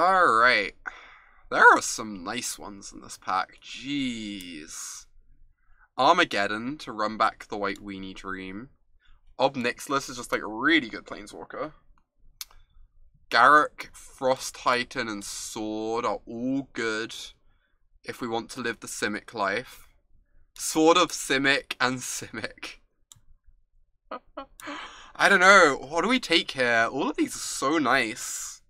Alright. There are some nice ones in this pack. Jeez. Armageddon to run back the White Weenie Dream. Obnixilis is just like a really good Planeswalker. Garruk, Frost Titan, and Sword are all good if we want to live the Simic life. Sword of Simic and Simic. I don't know. What do we take here? All of these are so nice.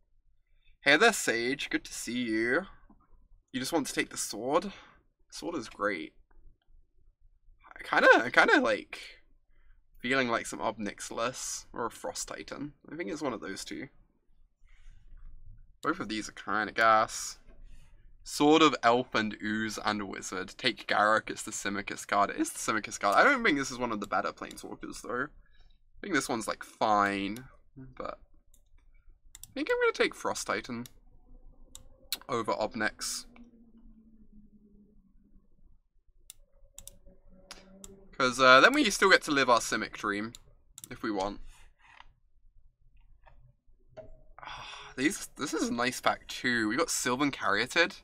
Hey there, Sage. Good to see you. You just want to take the sword? Sword is great. I kinda like feeling like some Obnixilis or a Frost Titan. I think it's one of those two. Both of these are kinda gas. Sword of Elf and Ooze and Wizard. Take Garruk, it's the Simicus card. It is the Simicus card. I don't think this is one of the better Planeswalkers though. I think this one's like fine, but I think I'm gonna take Frost Titan over Obnix. Because then we still get to live our Simic dream, if we want. This is a nice pack too. We got Sylvan Caryatid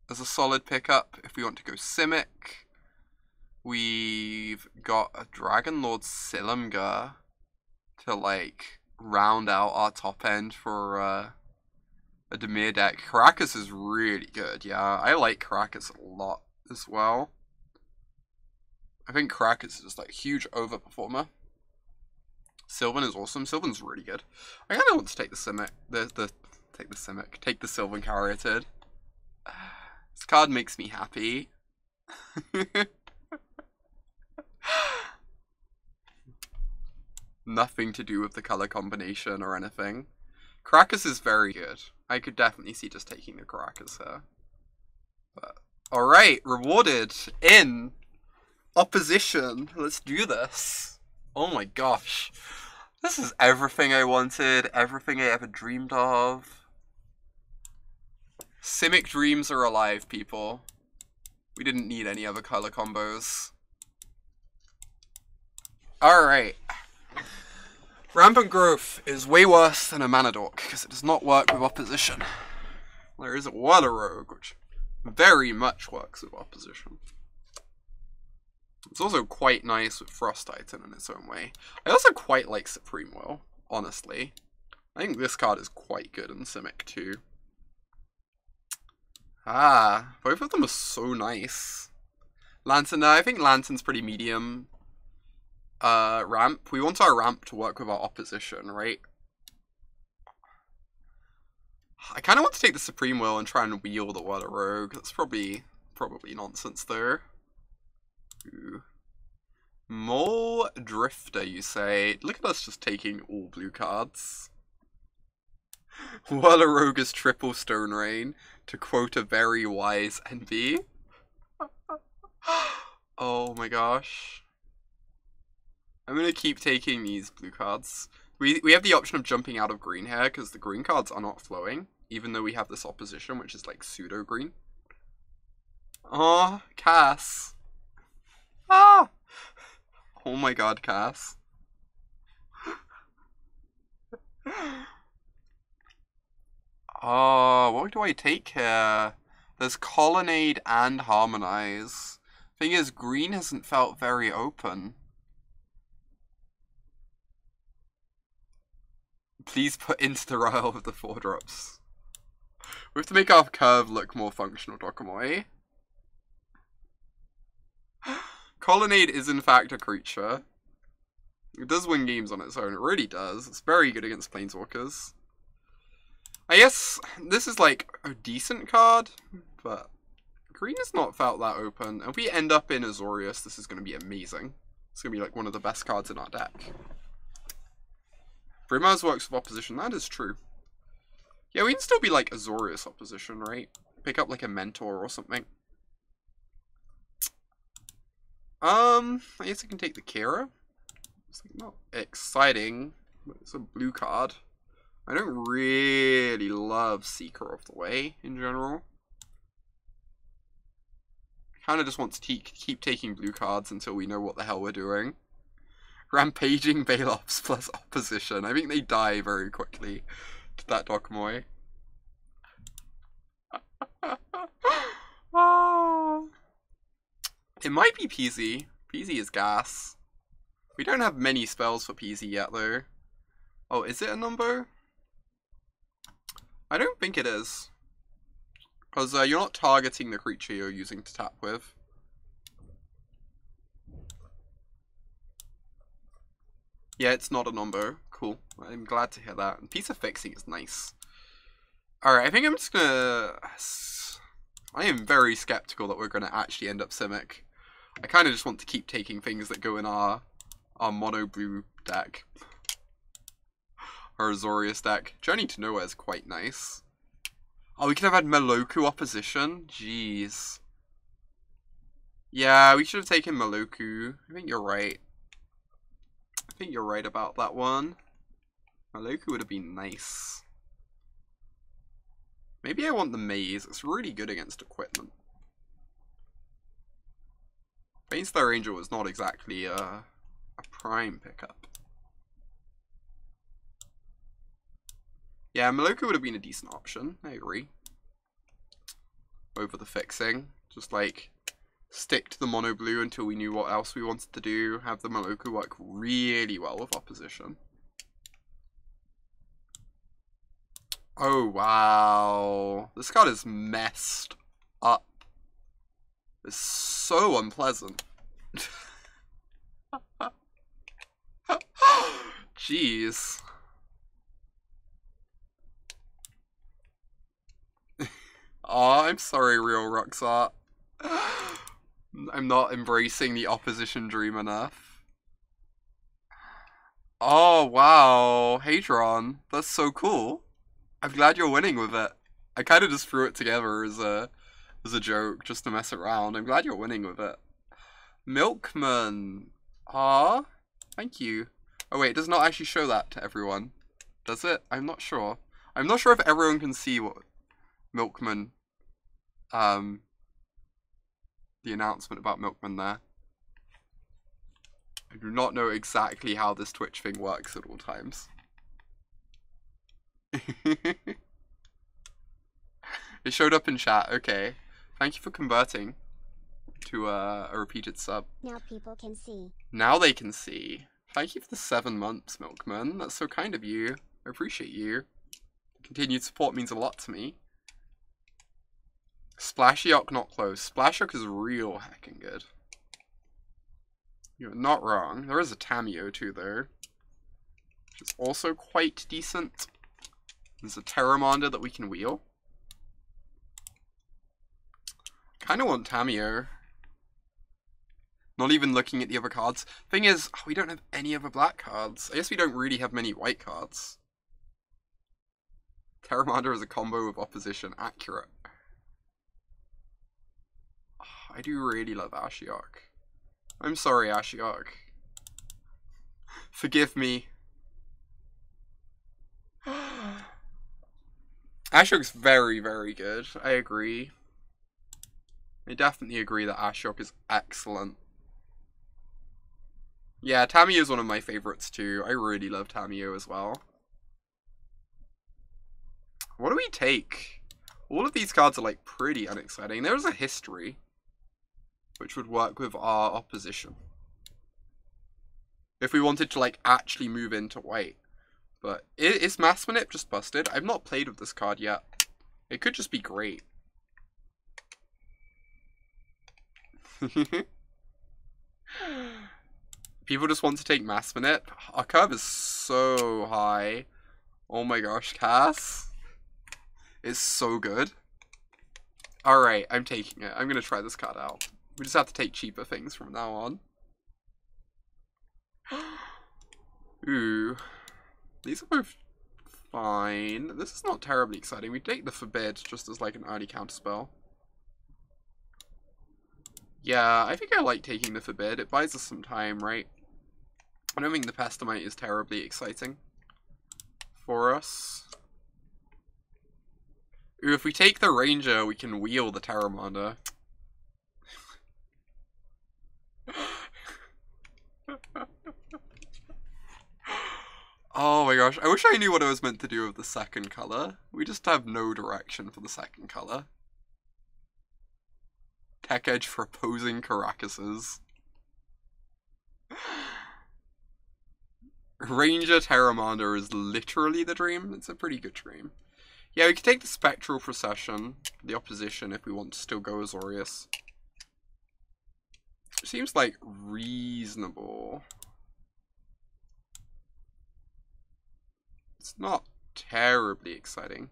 as a solid pickup if we want to go Simic. We've got a Dragon Lord Silumgar to like round out our top end for a Dimir deck. Karakas is really good, yeah. I like Karakas a lot as well. I think Karakas is just like a huge overperformer. Sylvan is awesome. Sylvan's really good. I kind of want to take the Simic. Take the Sylvan Caryatid. This card makes me happy. Nothing to do with the color combination or anything. Karakas is very good. I could definitely see just taking the Karakas here. But alright, rewarded in opposition. Let's do this. Oh my gosh. This is everything I wanted, everything I ever dreamed of. Simic dreams are alive, people. We didn't need any other color combos. Alright. Rampant Growth is way worse than a Mana Dork, because it does not work with opposition. There is a Water Rogue, which very much works with opposition. It's also quite nice with Frost Titan in its own way. I also quite like Supreme Will, honestly. I think this card is quite good in Simic too. Both of them are so nice. Lantern, I think Lantern's pretty medium. Ramp. We want our ramp to work with our opposition, right? I kind of want to take the Supreme Will and try and wheel the Water Rogue. That's probably nonsense though. Ooh. Mole Drifter, you say? Look at us just taking all blue cards. Water Rogue is triple Stone Rain, to quote a very wise NB. Oh my gosh. I'm gonna keep taking these blue cards. We have the option of jumping out of green here, because the green cards are not flowing, even though we have this opposition, which is like pseudo-green. Oh, Cass. Ah! Oh my god, Cass. Oh, what do I take here? There's Colonnade and Harmonize. Thing is, green hasn't felt very open. Please put into the Isle with the 4-drops. We have to make our curve look more functional, Dokomoy. Colonnade is in fact a creature. It does win games on its own, it really does. It's very good against Planeswalkers. I guess this is like a decent card, but green has not felt that open. If we end up in Azorius, this is going to be amazing. It's going to be like one of the best cards in our deck. Brimaz works with opposition, that is true. Yeah, we can still be like Azorius opposition, right? Pick up like a Mentor or something. I guess I can take the Kira. It's like not exciting, but it's a blue card. I don't really love Seeker of the Way in general. I kind of just want to keep taking blue cards until we know what the hell we're doing. Rampaging Balops plus opposition. I think they die very quickly to that Dokomoy. It might be Peasy. Peasy is gas. We don't have many spells for Peasy yet, though. Oh, is it a number? I don't think it is. Because you're not targeting the creature you're using to tap with. Yeah, it's not a number. Cool. I'm glad to hear that. And Piece of Fixing is nice. Alright, I think I'm just gonna... I am very skeptical that we're gonna actually end up Simic. I kind of just want to keep taking things that go in our mono blue deck. Our Azorius deck. Journey to Nowhere is quite nice. Oh, we could have had Meloku opposition? Jeez. Yeah, we should have taken Meloku. I think you're right. I think you're right about that one. Meloku would have been nice. Maybe I want the Maze. It's really good against equipment. Bainstar Angel was not exactly a prime pickup. Yeah, Meloku would have been a decent option. I agree. Over the Fixing. Just like, stick to the mono blue until we knew what else we wanted to do. Have the Meloku work really well with opposition. Oh, wow. This card is messed up. It's so unpleasant. Jeez. Aw, I'm sorry, Real Roxart. I'm not embracing the opposition dream enough. Oh, wow. Hadron. That's so cool. I'm glad you're winning with it. I kind of just threw it together as a joke, just to mess around. I'm glad you're winning with it. Milkman. Ah, thank you. Oh wait, it does not actually show that to everyone. Does it? I'm not sure. I'm not sure if everyone can see what Milkman, the announcement about Milkman there. I do not know exactly how this Twitch thing works at all times. It showed up in chat, okay. Thank you for converting to a repeated sub. Now people can see. Now they can see. Thank you for the 7 months, Milkman. That's so kind of you. I appreciate you. Continued support means a lot to me. Splashiok not close. Splashiok is real heckin' good. You're not wrong. There is a Tamiyo too, though, which is also quite decent. There's a Terramander that we can wheel. Kind of want Tamiyo. Not even looking at the other cards. Thing is, we don't have any other black cards. I guess we don't really have many white cards. Terramander is a combo with opposition. Accurate. I do really love Ashiok. I'm sorry, Ashiok. Forgive me. Ashiok's very, very good. I agree. I definitely agree that Ashiok is excellent. Yeah, Tamiyo is one of my favorites too. I really love Tamiyo as well. What do we take? All of these cards are like pretty unexciting. There's a history, which would work with our opposition. If we wanted to like actually move into white. But is Mass Manip just busted? I've not played with this card yet. It could just be great. People just want to take Mass Manip. Our curve is so high. Oh my gosh, Cass is so good. Alright, I'm taking it. I'm gonna try this card out. We just have to take cheaper things from now on. Ooh. These are both fine. This is not terribly exciting. We take the Forbid just as like an early counterspell. Yeah, I think I like taking the Forbid. It buys us some time, right? I don't think the Pestamite is terribly exciting for us. Ooh, if we take the Ranger, we can wheel the Terramander. Oh my gosh, I wish I knew what I was meant to do with the second color. We just have no direction for the second color. Tech Edge for opposing Caracases. Ranger Terramander is literally the dream. It's a pretty good dream. Yeah, we could take the Spectral Procession, the opposition, if we want to still go Azorius. Seems like reasonable. It's not terribly exciting.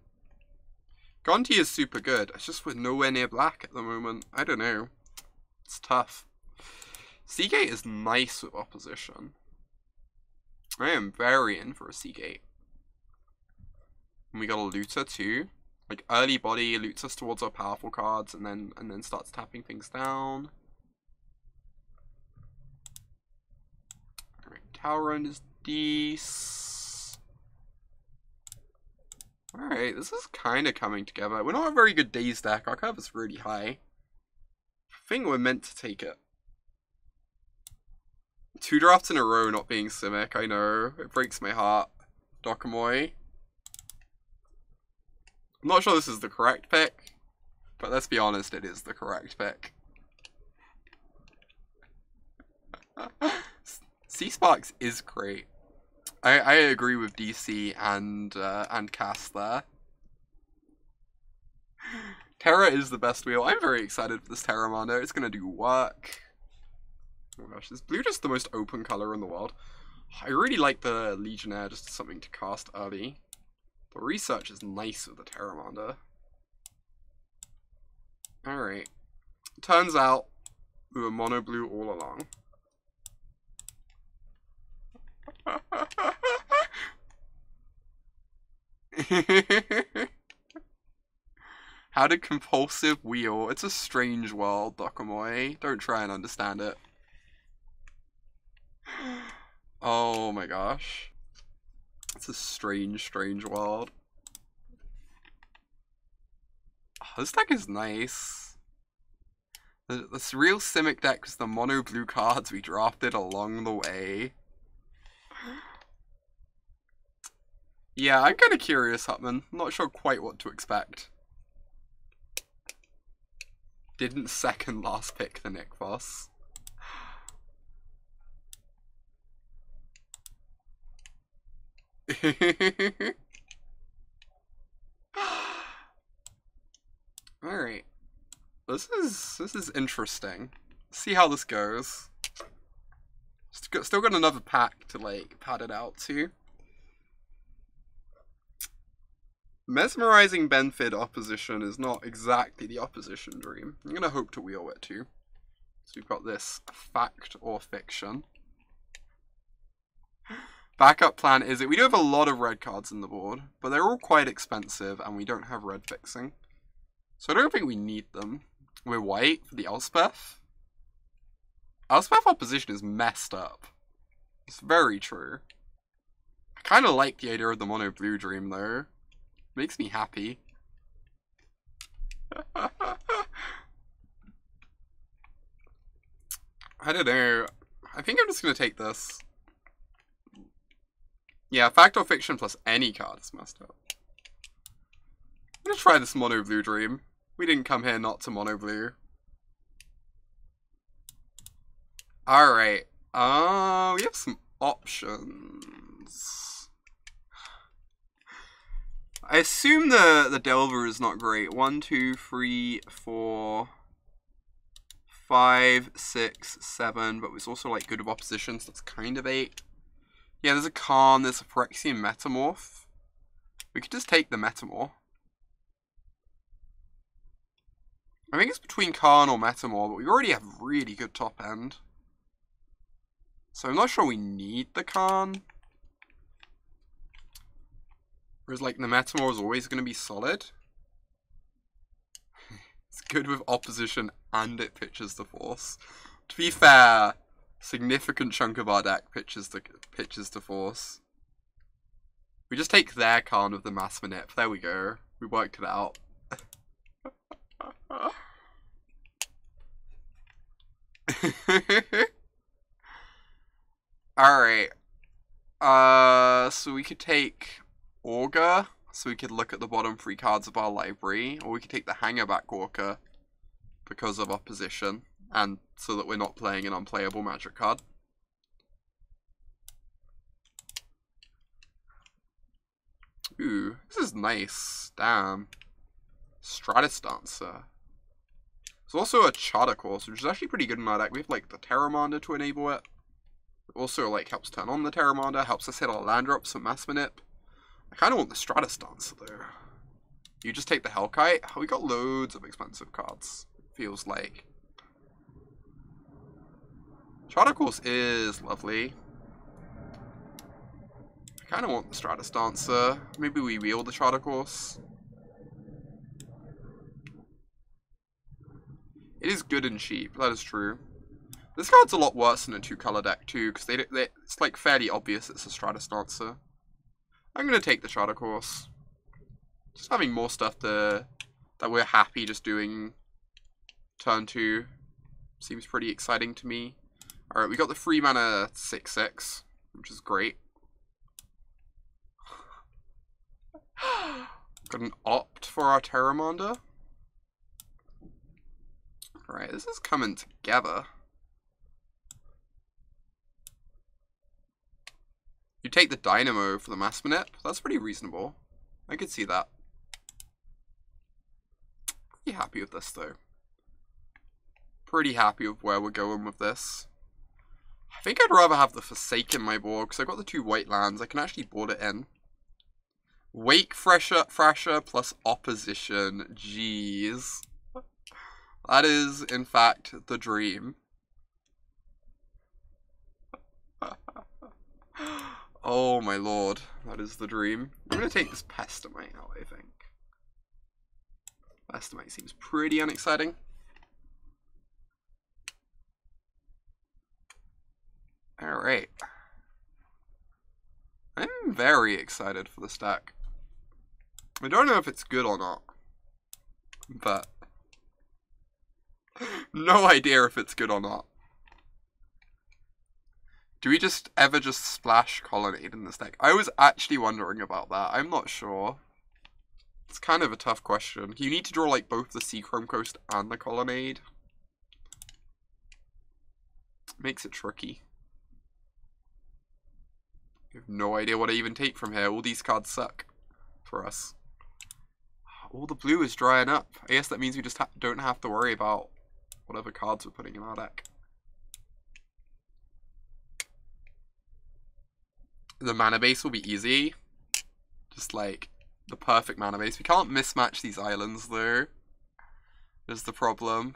Gonti is super good. It's just with nowhere near black at the moment. I don't know. It's tough. Seagate is nice with opposition. I am very in for a Seagate. And we got a Looter too. Like early body loots us towards our powerful cards and then starts tapping things down. Alright, Talrun is decent. Alright, this is kinda coming together. We're not a very good Daze deck. Our curve is really high. I think we're meant to take it. 2 drafts in a row not being Simic, I know. It breaks my heart. Dokomoy. I'm not sure this is the correct pick, but let's be honest, it is the correct pick. C-Sparks is great. I agree with DC and Cass there. Terra is the best wheel. I'm very excited for this Terramander. It's gonna do work. Oh my gosh, is blue just the most open color in the world? I really like the Legionnaire, just something to cast early. The research is nice with the Terramander. Alright. Turns out we were mono blue all along. How did compulsive wheel? It's a strange world, Dokomoy. Don't try and understand it. Oh my gosh. It's a strange, strange world. Oh, this deck is nice. This real Simic deck was the mono blue cards we drafted along the way. Yeah, I'm kind of curious, Hutman. Not sure quite what to expect. Didn't second last pick the Nick Voss. Alright. This is interesting. Let's see how this goes. Still got another pack to like pad it out to. Mesmerizing Benfid opposition is not exactly the opposition dream. I'm gonna hope to wheel it too. So we've got this fact or fiction. Backup plan is that we do have a lot of red cards in the board, but they're all quite expensive and we don't have red fixing. So I don't think we need them. We're white for the Elspeth. Elspeth opposition is messed up. It's very true. I kind of like the idea of the mono blue dream though. Makes me happy. I don't know. I think I'm just going to take this. Yeah, fact or fiction plus any card is messed up. I'm going to try this mono blue dream. We didn't come here not to mono blue. Alright. We have some options. I assume the Delver is not great. 1, 2, 3, 4, 5, 6, 7, but it's also like good with opposition, so that's kind of 8. Yeah, there's a Karn, there's a Phyrexian Metamorph. We could just take the Metamorph. I think it's between Karn or Metamorph, but we already have really good top end. So I'm not sure we need the Karn. Whereas like the Metamorph is always going to be solid. It's good with opposition and it pitches the Force. To be fair, significant chunk of our deck pitches to Force. We just take their Karn with the Mass Manip. There we go. We worked it out. Alright. So we could take Augur. So we could look at the bottom 3 cards of our library. Or we could take the Hangerback Walker. because of opposition, and so that we're not playing an unplayable magic card. Ooh, this is nice. Damn. Stratus Dancer. There's also a Charter Course, which is actually pretty good in our deck. We have like the Terramander to enable it. It also like helps turn on the Terramander, helps us hit our land drops for Mass Manip. I kind of want the Stratus Dancer though. You just take the Hellkite. Oh, we got loads of expensive cards, feels like. Charter Course is lovely. I kind of want the Stratus Dancer. Maybe we wheel the Charter Course. It is good and cheap, that is true. This card's a lot worse than a 2-color deck too, because it's like fairly obvious it's a Stratus Dancer. I'm going to take the Charter Course. Just having more stuff that we're happy just doing turn 2 seems pretty exciting to me. Alright, we got the 3-mana 6/6, which is great. Got an Opt for our Terramander. Right, this is coming together. You take the Dynamo for the Mass Manip. That's pretty reasonable. I could see that. Pretty happy with this though. Pretty happy with where we're going with this. I think I'd rather have the Forsaken in my board because I've got the 2 white lands. I can actually board it in. Wake Thrasher plus Opposition. Jeez. That is, in fact, the dream. Oh my lord, that is the dream. I'm going to take this Pestamite out, I think. Pestamite seems pretty unexciting. Alright. I'm very excited for this deck. I don't know if it's good or not, but no idea if it's good or not. Do we just ever just splash Colonnade in this deck? I was actually wondering about that. I'm not sure. It's kind of a tough question. You need to draw like both the Seachrome Coast and the Colonnade. Makes it tricky. I have no idea what I even take from here. All these cards suck for us. All the blue is drying up. I guess that means we just don't have to worry about whatever cards we're putting in our deck. The mana base will be easy. Just like the perfect mana base. We can't mismatch these islands though. Is the problem.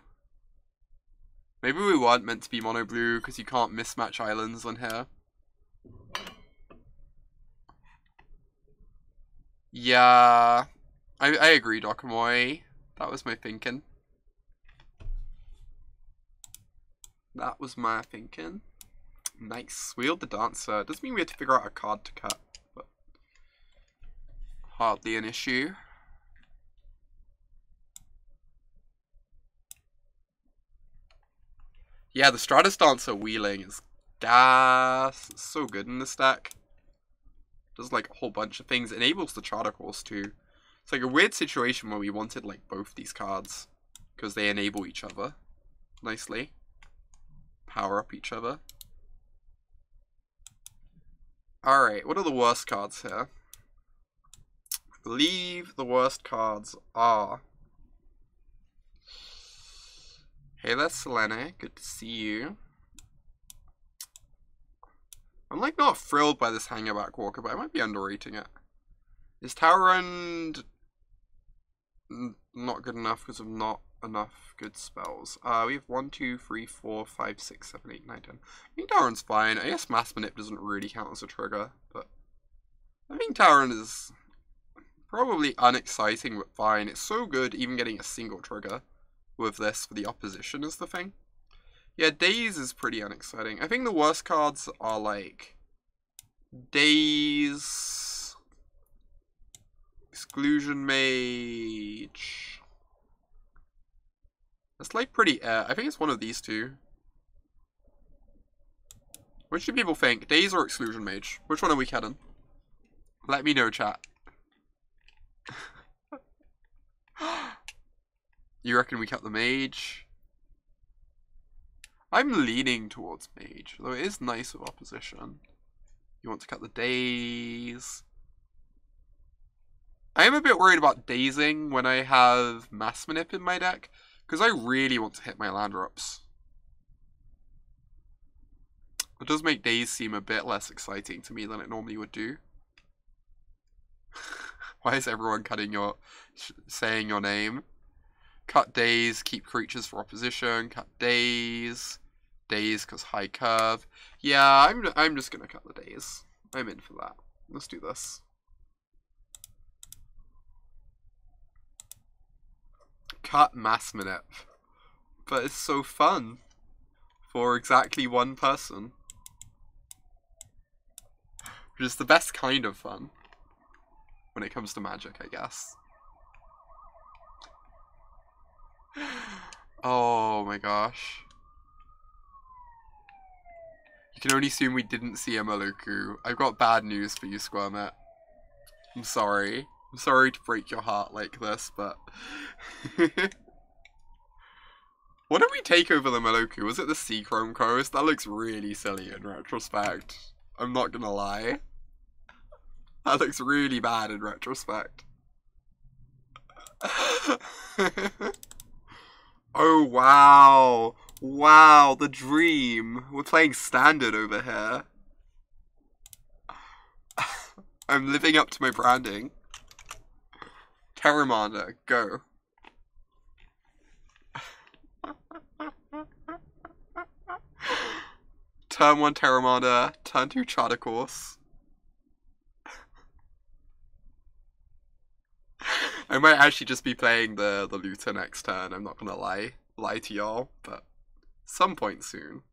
Maybe we weren't meant to be mono blue because you can't mismatch islands on here. Yeah, I agree, Dokamoy. That was my thinking. That was my thinking. Nice. Wheeled the Dancer. Doesn't mean we have to figure out a card to cut, but hardly an issue. Yeah, the Stratus Dancer wheeling is gas. It's so good in this deck. Does like a whole bunch of things. Enables the Charter Course too. It's like a weird situation where we wanted like both these cards because they enable each other nicely. Power up each other. Alright, what are the worst cards here? I believe the worst cards are... Hey there, Selene. Good to see you. I'm like not thrilled by this Hangerback Walker, but I might be underrating it. Is Tower End not good enough because of not enough good spells? We have 1, 2, 3, 4, 5, 6, 7, 8, 9, 10. I think Tower End's fine. I guess Mass Manip doesn't really count as a trigger, but I think Tower End is probably unexciting but fine. It's so good even getting a single trigger with this for the opposition is the thing. Yeah, Daze is pretty unexciting. I think the worst cards are like Daze, Exclusion Mage. That's like pretty I think it's one of these two. Which do people think? Daze or Exclusion Mage? Which one are we kidding? Let me know, chat. You reckon we cut the mage? I'm leaning towards mage, though it is nice with opposition. You want to cut the daze. I am a bit worried about dazing when I have mass manip in my deck, because I really want to hit my land drops. It does make daze seem a bit less exciting to me than it normally would do. Why is everyone saying your name? Cut daze, keep creatures for opposition, cut daze. Daze because high curve. Yeah, I'm just gonna cut the daze. I'm in for that. Let's do this. Cut mass manip. But it's so fun. For exactly one person. Which is the best kind of fun. When it comes to Magic, I guess. Oh my gosh. You can only assume we didn't see a Meluku. I've got bad news for you, Squirmet. I'm sorry. I'm sorry to break your heart like this, but... What did we take over the Meluku? Was it the Seachrome Coast? That looks really silly in retrospect. I'm not gonna lie. That looks really bad in retrospect. Oh, wow. Wow, the dream. We're playing standard over here. I'm living up to my branding. Terramander, go. Turn 1 Terramander, turn 2 Charter Course. I might actually just be playing the Looter next turn, I'm not gonna lie to y'all, but some point soon.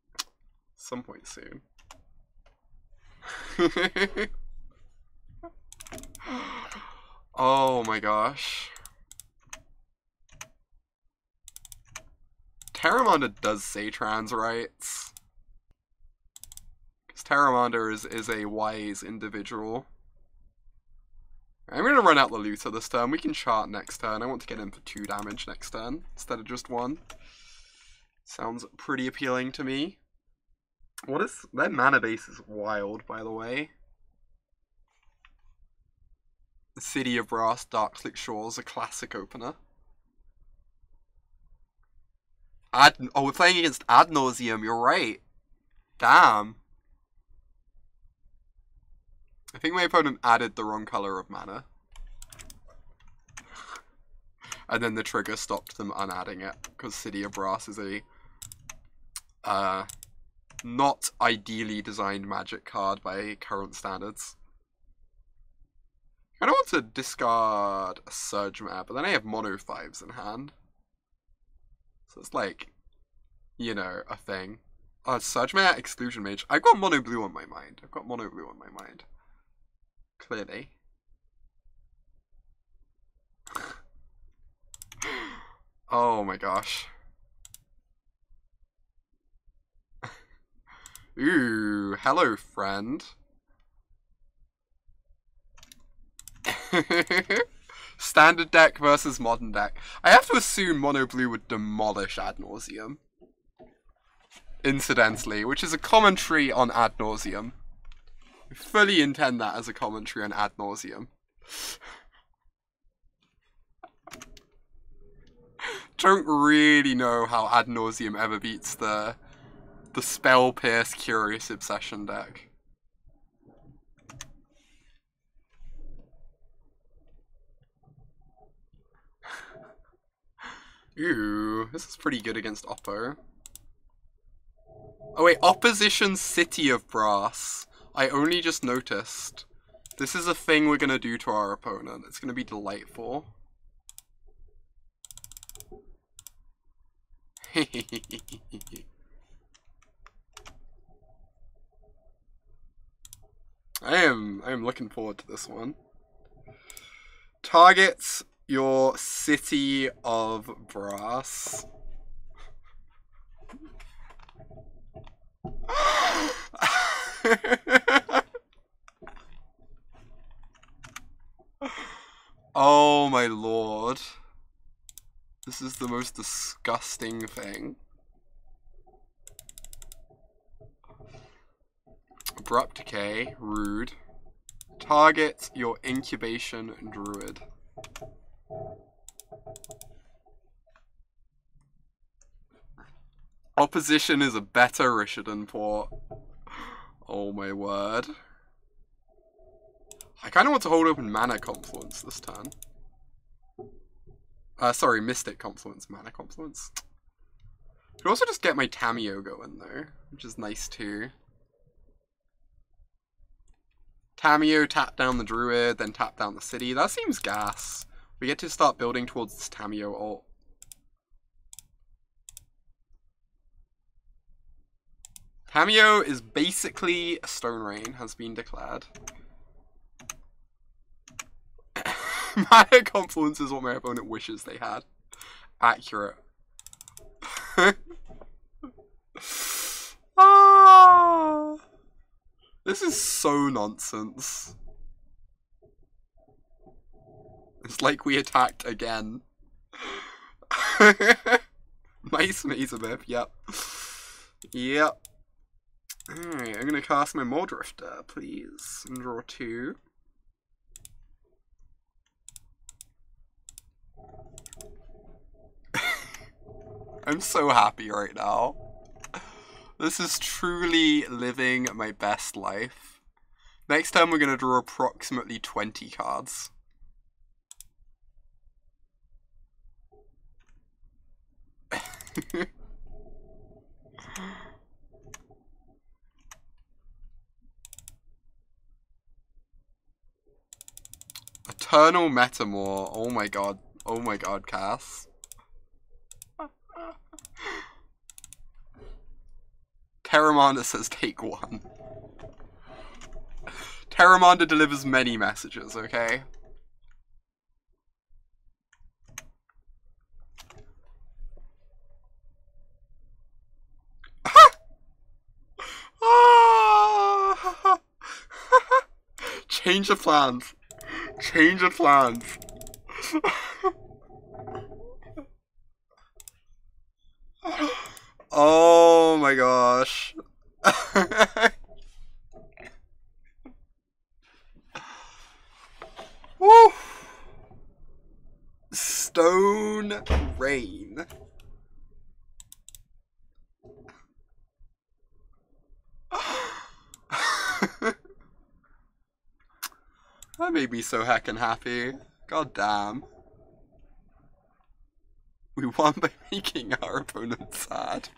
Some point soon. Oh my gosh. Terramander does say trans rights. Because Terramander is a wise individual. I'm going to run out the Looter this turn. We can chart next turn. I want to get in for 2 damage next turn instead of just 1. Sounds pretty appealing to me. What is... Their mana base is wild, by the way. The City of Brass, Darkslick Shores, a classic opener. Oh, we're playing against Ad Nauseam, you're right. Damn. I think my opponent added the wrong color of mana. And then the trigger stopped them unadding it, because City of Brass is a not ideally designed Magic card by current standards. I don't want to discard a Surge Mare, but then I have Mono 5s in hand. So it's like, you know, a thing. Surge Mare, Exclusion Mage. I've got Mono Blue on my mind. Clearly. Oh my gosh. Ooh, hello, friend. Standard deck versus modern deck. I have to assume Mono Blue would demolish Ad Nauseam. Incidentally, which is a commentary on Ad Nauseam. I fully intend that as a commentary on Ad Nauseam. Don't really know how Ad Nauseam ever beats the Spell Pierce Curious Obsession deck. Ooh, this is pretty good against Oppo. Oh wait, Opposition City of Brass. I only just noticed. This is a thing we're gonna do to our opponent. It's gonna be delightful. I am looking forward to this one. Targets your City of Brass. Oh my lord. This is the most disgusting thing. Abrupt Decay, rude. Target your incubation druid. Opposition is a better Rishadan port. Oh my word. I kind of want to hold open Mana Confluence this turn. Sorry, Mystic Confluence, Mana Confluence. I could also just get my Tamiyo going though, which is nice too. Tamiyo, tap down the Druid, then tap down the city. That seems gas. We get to start building towards this Tamiyo ult. Tamiyo is basically a Stone Rain, has been declared. Mana Confluence is what my opponent wishes they had. Accurate. Ah, this is so nonsense. It's like we attacked again. Nice Mazemith, yep. Yep. Alright, I'm gonna cast my Muldrifter, please, and draw 2. I'm so happy right now. This is truly living my best life. Next time we're gonna draw approximately 20 cards. Eternal Metamor. Oh my god. Oh my god, Cass. Terramanda says take 1. Terramanda delivers many messages, okay? Change of plans. Change of plans. Oh my gosh. Woo! Stone Rain. That made me so heckin' happy. God damn. We won by making our opponent sad.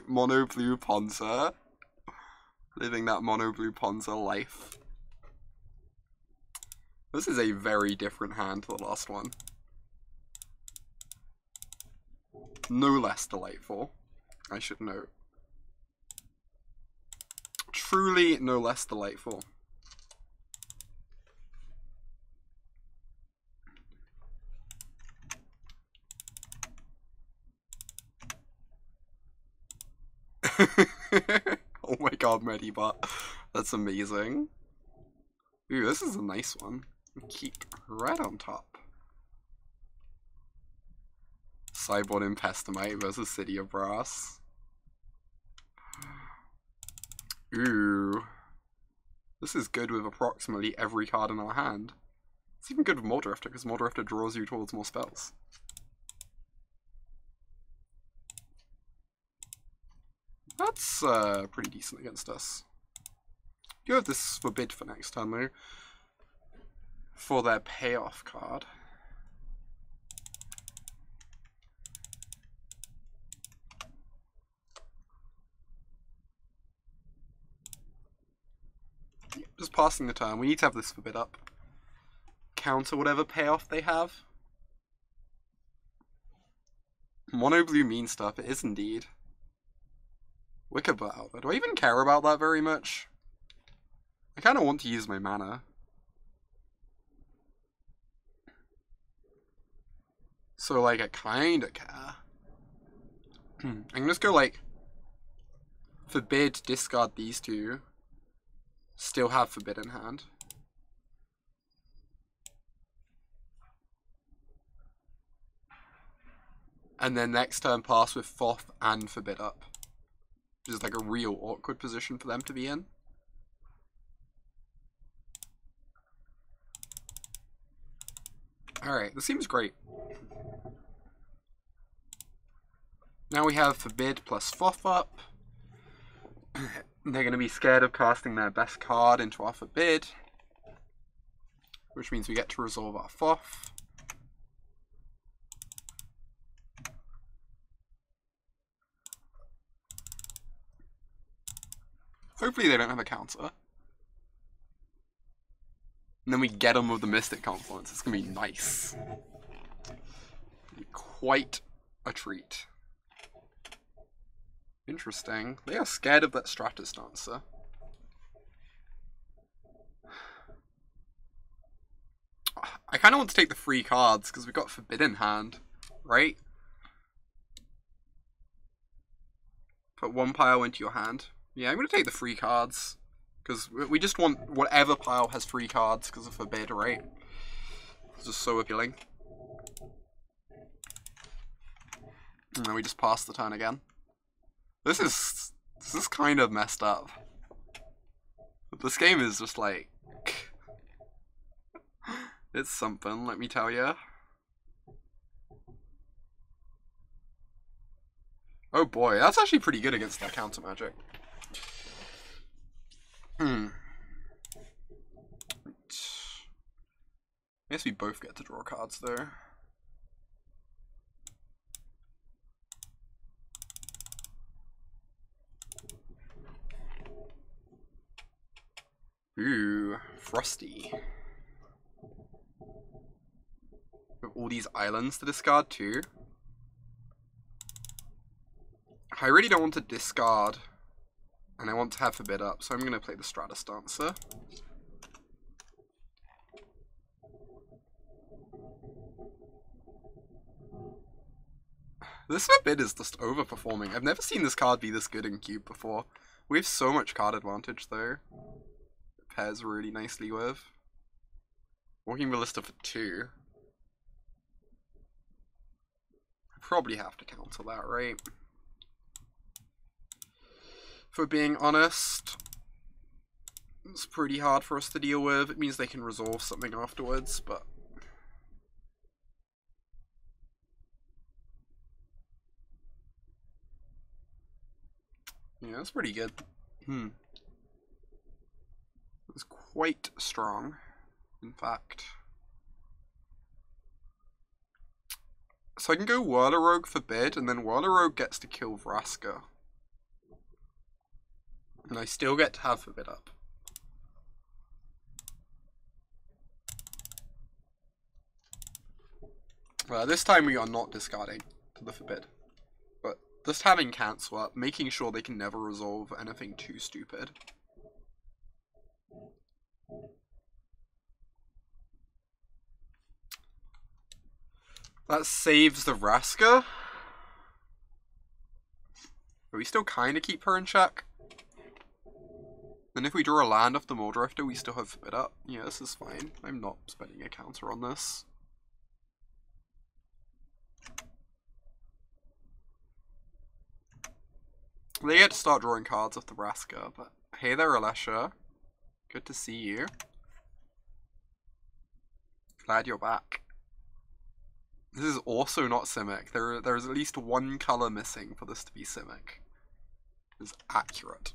Mono blue Ponza. Living that mono blue Ponza life. This is a very different hand to the last one. No less delightful, I should note. Truly no less delightful. Oh my god, Medibot. That's amazing. Ooh, this is a nice one. Keep right on top. Cyborg Impestimite versus City of Brass. Ooh. This is good with approximately every card in our hand. It's even good with Muldrifter, because Muldrifter draws you towards more spells. That's pretty decent against us. You have this forbid for next turn though. For their payoff card. Yeah, just passing the turn. We need to have this forbid up. Counter whatever payoff they have. Mono blue mean stuff, it is indeed. Wickerbutt Outlet. Do I even care about that very much? I kind of want to use my mana. So, like, I kind of care. I can just go, like, forbid, discard these two. Still have forbid in hand. And then next turn pass with Thoth and Forbid up. Which is like a real awkward position for them to be in. Alright, this seems great. Now we have Forbid plus Thoth up. They're going to be scared of casting their best card into our Forbid. Which means we get to resolve our Thoth. Hopefully they don't have a counter. And then we get them with the Mystic Confluence. It's going to be nice. Be quite a treat. Interesting. They are scared of that Stratus Dancer. I kind of want to take the free cards because we've got Forbid in hand, right? Put one pile into your hand. Yeah, I'm going to take the free cards. Because we just want whatever pile has free cards because of Forbid, right? It's just so appealing. And then we just pass the turn again. This is kind of messed up. This game is just like... it's something, let me tell you. Oh boy, that's actually pretty good against that counter magic. I guess we both get to draw cards there. Ooh, Frosty. With all these islands to discard too. I really don't want to discard. And I want to have Forbid up, so I'm going to play the Stratus Dancer. This Forbid is just overperforming. I've never seen this card be this good in Cube before. We have so much card advantage though. It pairs really nicely with. Walking Ballista for 2. I probably have to counter that, right? For being honest, it's pretty hard for us to deal with. It means they can resolve something afterwards, but... yeah, that's pretty good. It's quite strong, in fact. So I can go Whirler Rogue Forbid, and then Whirler Rogue gets to kill Vraska. And I still get to have Forbid up. This time we are not discarding to the Forbid. But just having cancel up, making sure they can never resolve anything too stupid. That saves the Vraska. But we still kind of keep her in check. And if we draw a land off the Muldrifter, we still have Forbid up. Yeah, this is fine. I'm not spending a counter on this. They get to start drawing cards off the Vraska, but hey there, Alesha. Good to see you. Glad you're back. This is also not Simic. There is at least one color missing for this to be Simic. It's accurate.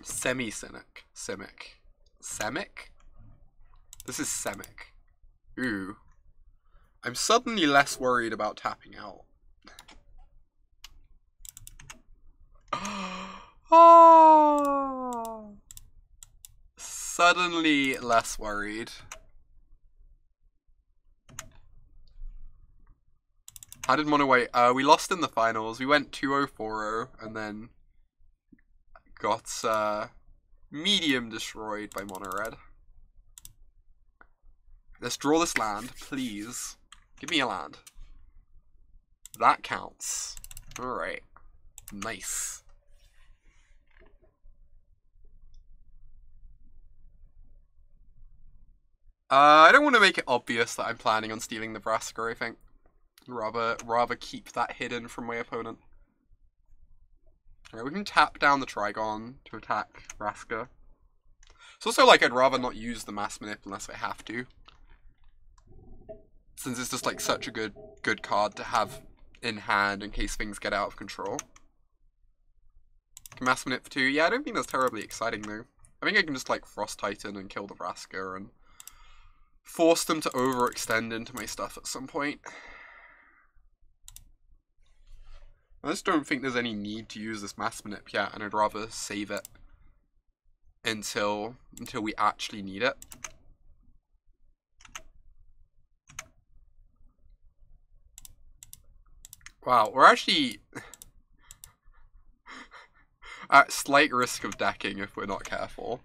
Semi-Simic. Simic. Semic? This is Semic. Ooh. I'm suddenly less worried about tapping out. Oh. Suddenly less worried. I didn't want to wait. We lost in the finals. We went 2-0, 4-0, and then got medium destroyed by Mono Red. Let's draw this land, please. Give me a land. That counts. Alright. Nice. I don't want to make it obvious that I'm planning on stealing the Vraska, I think. Rather keep that hidden from my opponent. Alright, we can tap down the Trigon to attack Vraska. It's also like I'd rather not use the Mass Manip unless I have to. Since it's just like such a good card to have in hand in case things get out of control. Mass Manip for 2, yeah, I don't think that's terribly exciting though. I think I can just like Frost Titan and kill the Vraska and force them to overextend into my stuff at some point. I just don't think there's any need to use this Mass Manip yet, and I'd rather save it until we actually need it. Wow, we're actually at slight risk of decking if we're not careful.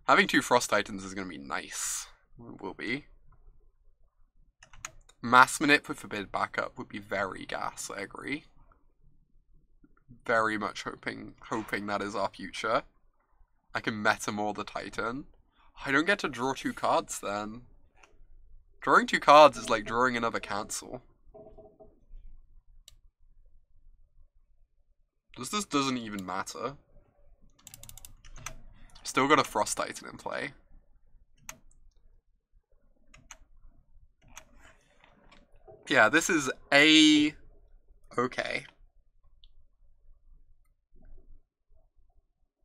Having 2 Frost Titans is going to be nice. It will be. Mass Manip with Forbid backup would be very gas, I agree. Very much hoping that is our future. I can Metamor the Titan. I don't get to draw 2 cards then. Drawing 2 cards is like drawing another cancel. This doesn't even matter. Still got a Frost Titan in play. Yeah, this is okay.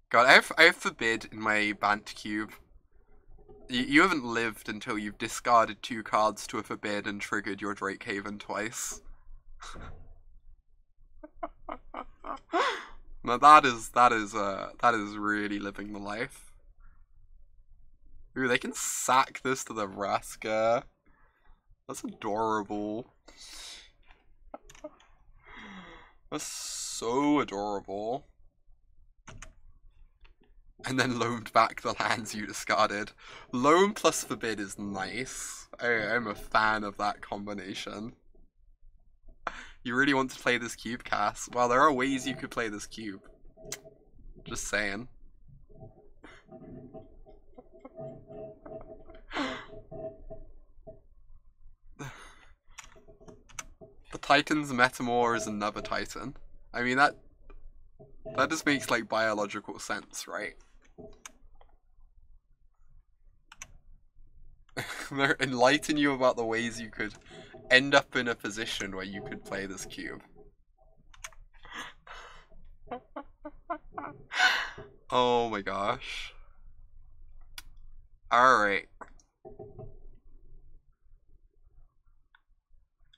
God, I have Forbid in my Bant Cube. You haven't lived until you've discarded 2 cards to a Forbid and triggered your Drakehaven twice. Now that is really living the life. Ooh, they can sack this to the Vraska. That's adorable. That's so adorable. And then loaned back the lands you discarded. Loan plus Forbid is nice. I'm a fan of that combination. You really want to play this cube, Cass? Well, there are ways you could play this cube. Just saying. The Titan's Metamor is another Titan. I mean, that just makes, like, biological sense, right? Enlighten you about the ways you could end up in a position where you could play this cube. Oh my gosh. Alright.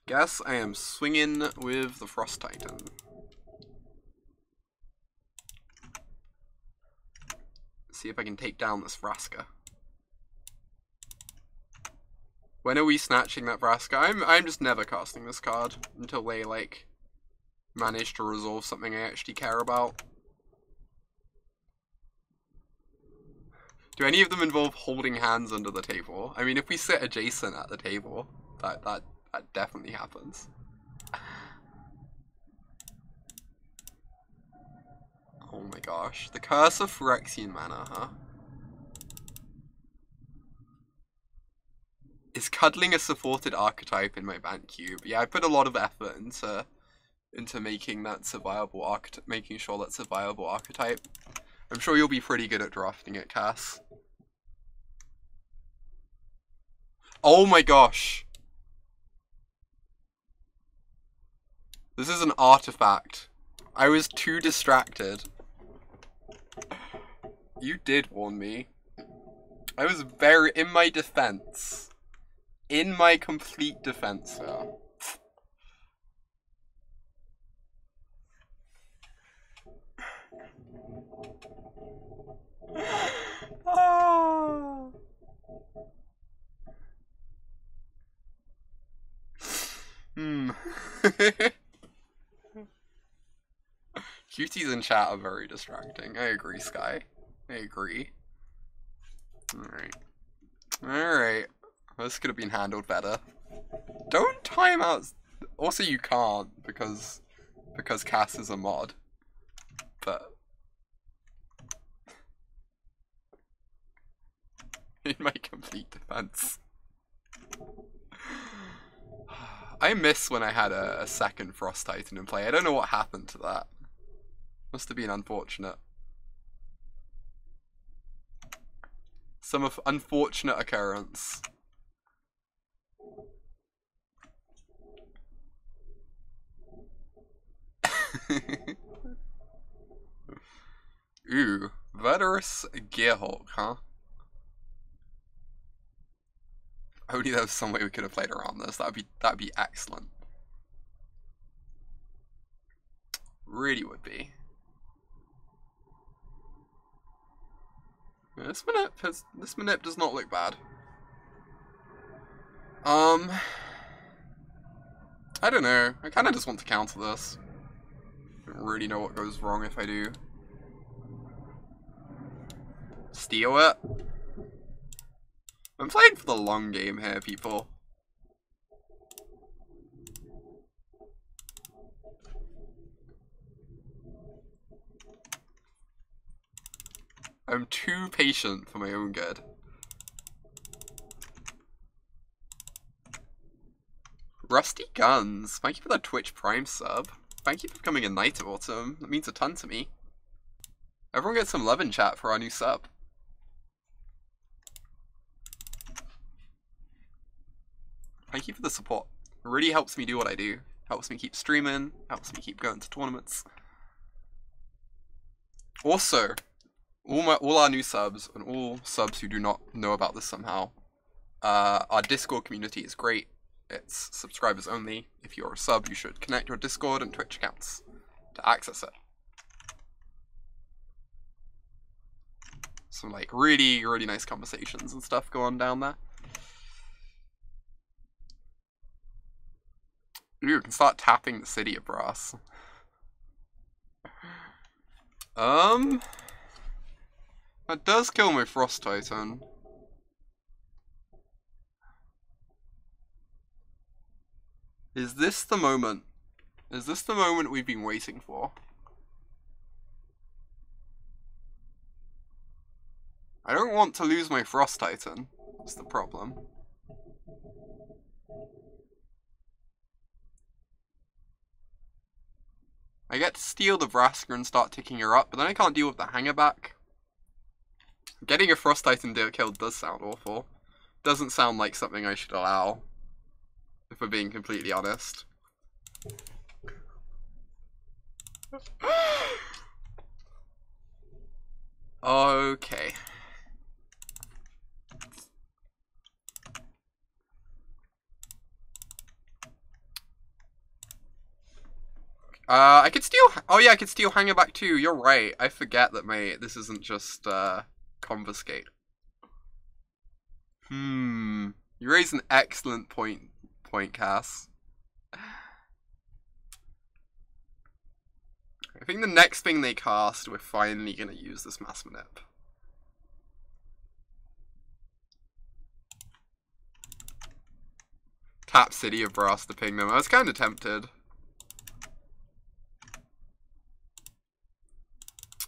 Guess I am swinging with the Frost Titan. See if I can take down this Vraska. When are we snatching that Vraska? I'm just never casting this card until they, like, manage to resolve something I actually care about. Do any of them involve holding hands under the table? I mean, if we sit adjacent at the table, that definitely happens. Oh my gosh. The Curse of Phyrexian Mana, huh? Is cuddling a supported archetype in my Bant Cube? Yeah, I put a lot of effort into making that a viable archetype, making sure that's a viable archetype. I'm sure you'll be pretty good at drafting it, Cass. Oh my gosh. This is an artifact. I was too distracted. You did warn me. I was very, in my defense. In my complete defense, sir. Oh. Cuties in chat are very distracting. I agree, Sky. I agree. Alright. Alright. This could have been handled better. Don't time out. Also, you can't because Cass is a mod. But in my complete defense. I miss when I had a second Frost Titan in play. I don't know what happened to that. Must have been unfortunate. Some unfortunate occurrence. Ooh, Verdurous Gearhulk, huh? Only there was some way we could have played around this. That'd be excellent. Really would be. This Manip does not look bad. I don't know. I kind of just want to counter this. I don't really know what goes wrong if I do. Steal it. I'm playing for the long game here, people. I'm too patient for my own good. Rusty Guns, thank you for that Twitch Prime sub. Thank you for becoming a Knight of Autumn. That means a ton to me. Everyone get some love in chat for our new sub. Thank you for the support. It really helps me do what I do. Helps me keep streaming, helps me keep going to tournaments. Also, all our new subs, and all subs who do not know about this somehow, our Discord community is great. It's subscribers only. If you're a sub, you should connect your Discord and Twitch accounts to access it. Some like really, really nice conversations and stuff go on down there. Ooh, we can start tapping the City of Brass. That does kill my Frost Titan. Is this the moment? Is this the moment we've been waiting for? I don't want to lose my Frost Titan. That's the problem. I get to steal the Vraska and start ticking her up, but then I can't deal with the hanger back. Getting a Frost Titan killed does sound awful. Doesn't sound like something I should allow, if we're being completely honest. Okay. I could steal. Oh yeah, I could steal hanger back too. You're right. I forget that this isn't just confiscate. You raise an excellent point, Cass. I think the next thing they cast, we're finally gonna use this Mass Manip. Tap City of Brass to ping them. I was kind of tempted.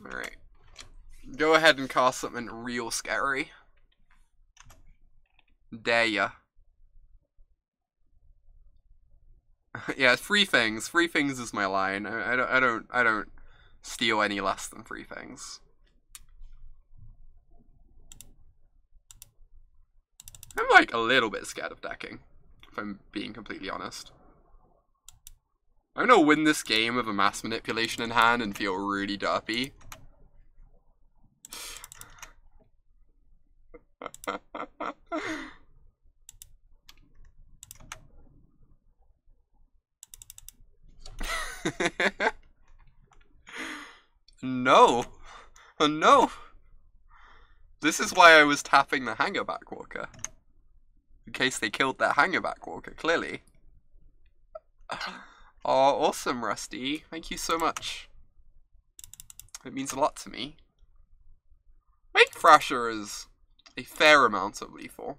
Alright. Go ahead and cast something real scary. Dare ya. Yeah, three things. Three things is my line. I don't steal any less than three things. I'm like a little bit scared of decking, if I'm being completely honest. I'm gonna win this game with a Mass Manipulation in hand and feel really derpy. No. Oh, no. This is why I was tapping the Hangerback Walker. In case they killed that Hangerback Walker, clearly. Oh, awesome, Rusty. Thank you so much. It means a lot to me. Make Thrasher is a fair amount of lethal.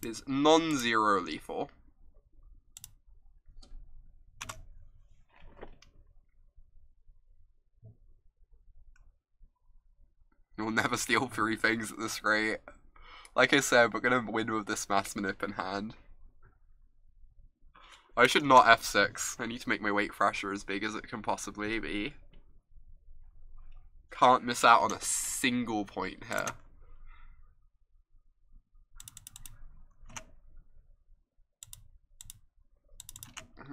It is non-zero lethal. You'll never steal three things at this rate. Like I said, we're gonna win with this Mass Manip in hand. I should not F6. I need to make my Wake Thrasher as big as it can possibly be. Can't miss out on a single point here.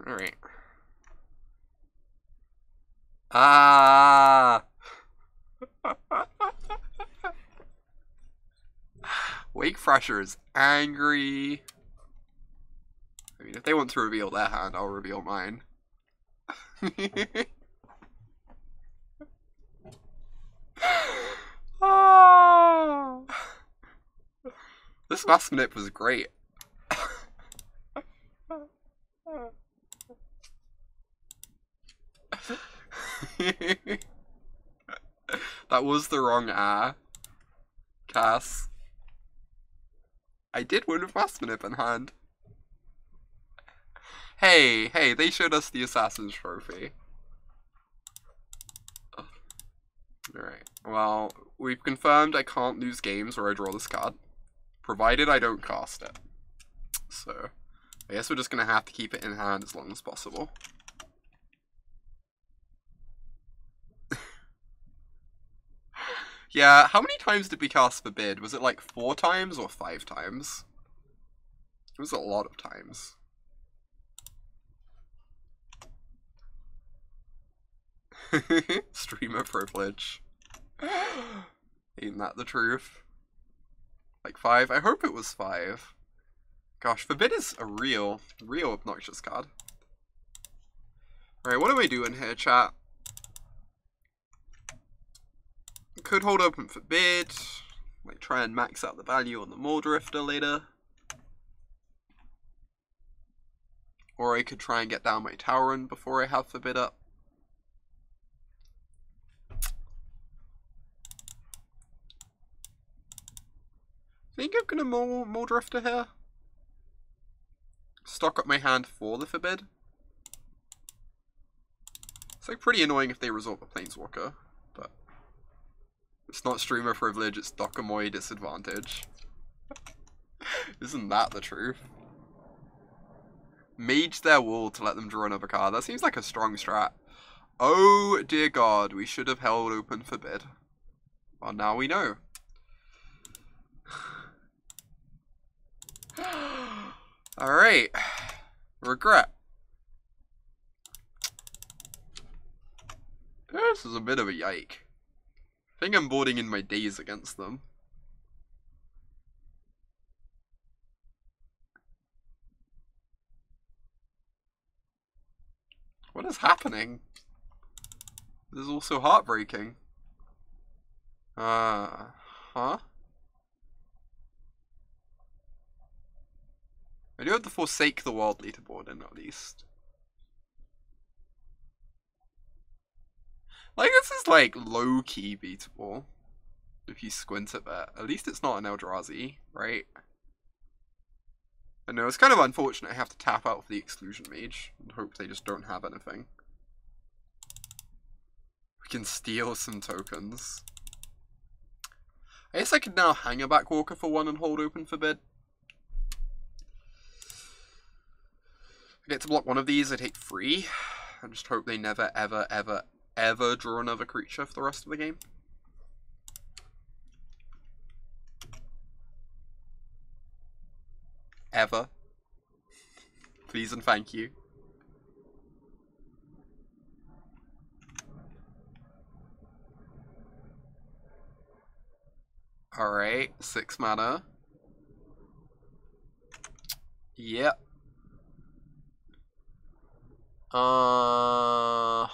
Alright. Ah! Wake Thrasher is angry. I mean, if they want to reveal their hand, I'll reveal mine. Oh. This Mass Manip was great. That was the wrong Cass. I did win with Mass Manip in hand. Hey, they showed us the Assassin's Trophy. Alright, well, we've confirmed I can't lose games where I draw this card, provided I don't cast it. So, I guess we're just gonna have to keep it in hand as long as possible. Yeah, how many times did we cast Forbid? Was it like 4 times or 5 times? It was a lot of times. Streamer privilege. Ain't that the truth? Like 5? I hope it was 5. Gosh, Forbid is a real obnoxious card. Alright, what am I doing here, chat? Could hold open Forbid. Like, try and max out the value on the Muldrifter later. Or I could try and get down my Tauren before I have Forbid up. I think I'm gonna Muldrifter here. Stock up my hand for the Forbid. It's like pretty annoying if they resort the Planeswalker, but it's not streamer privilege, it's Dokomoy disadvantage. Isn't that the truth? Mage their wall to let them draw another card. That seems like a strong strat. Oh dear god, we should have held open Forbid. Well, now we know. Alright. Regret. This is a bit of a yike. I think I'm boarding in my days against them. What is happening? This is also heartbreaking. Huh? I do have to forsake the worldly to board in, at least. Like, this is like low-key beatable. If you squint at that. At least it's not an Eldrazi, right? I know, it's kind of unfortunate I have to tap out for the Exclusion Mage and hope they just don't have anything. We can steal some tokens. I guess I could now hang a Backwalker for 1 and hold open Forbid. I get to block one of these, I take 3. I just hope they never, ever, ever, ever draw another creature for the rest of the game. Ever. Please and thank you. Alright, 6 mana. Yep. Huh?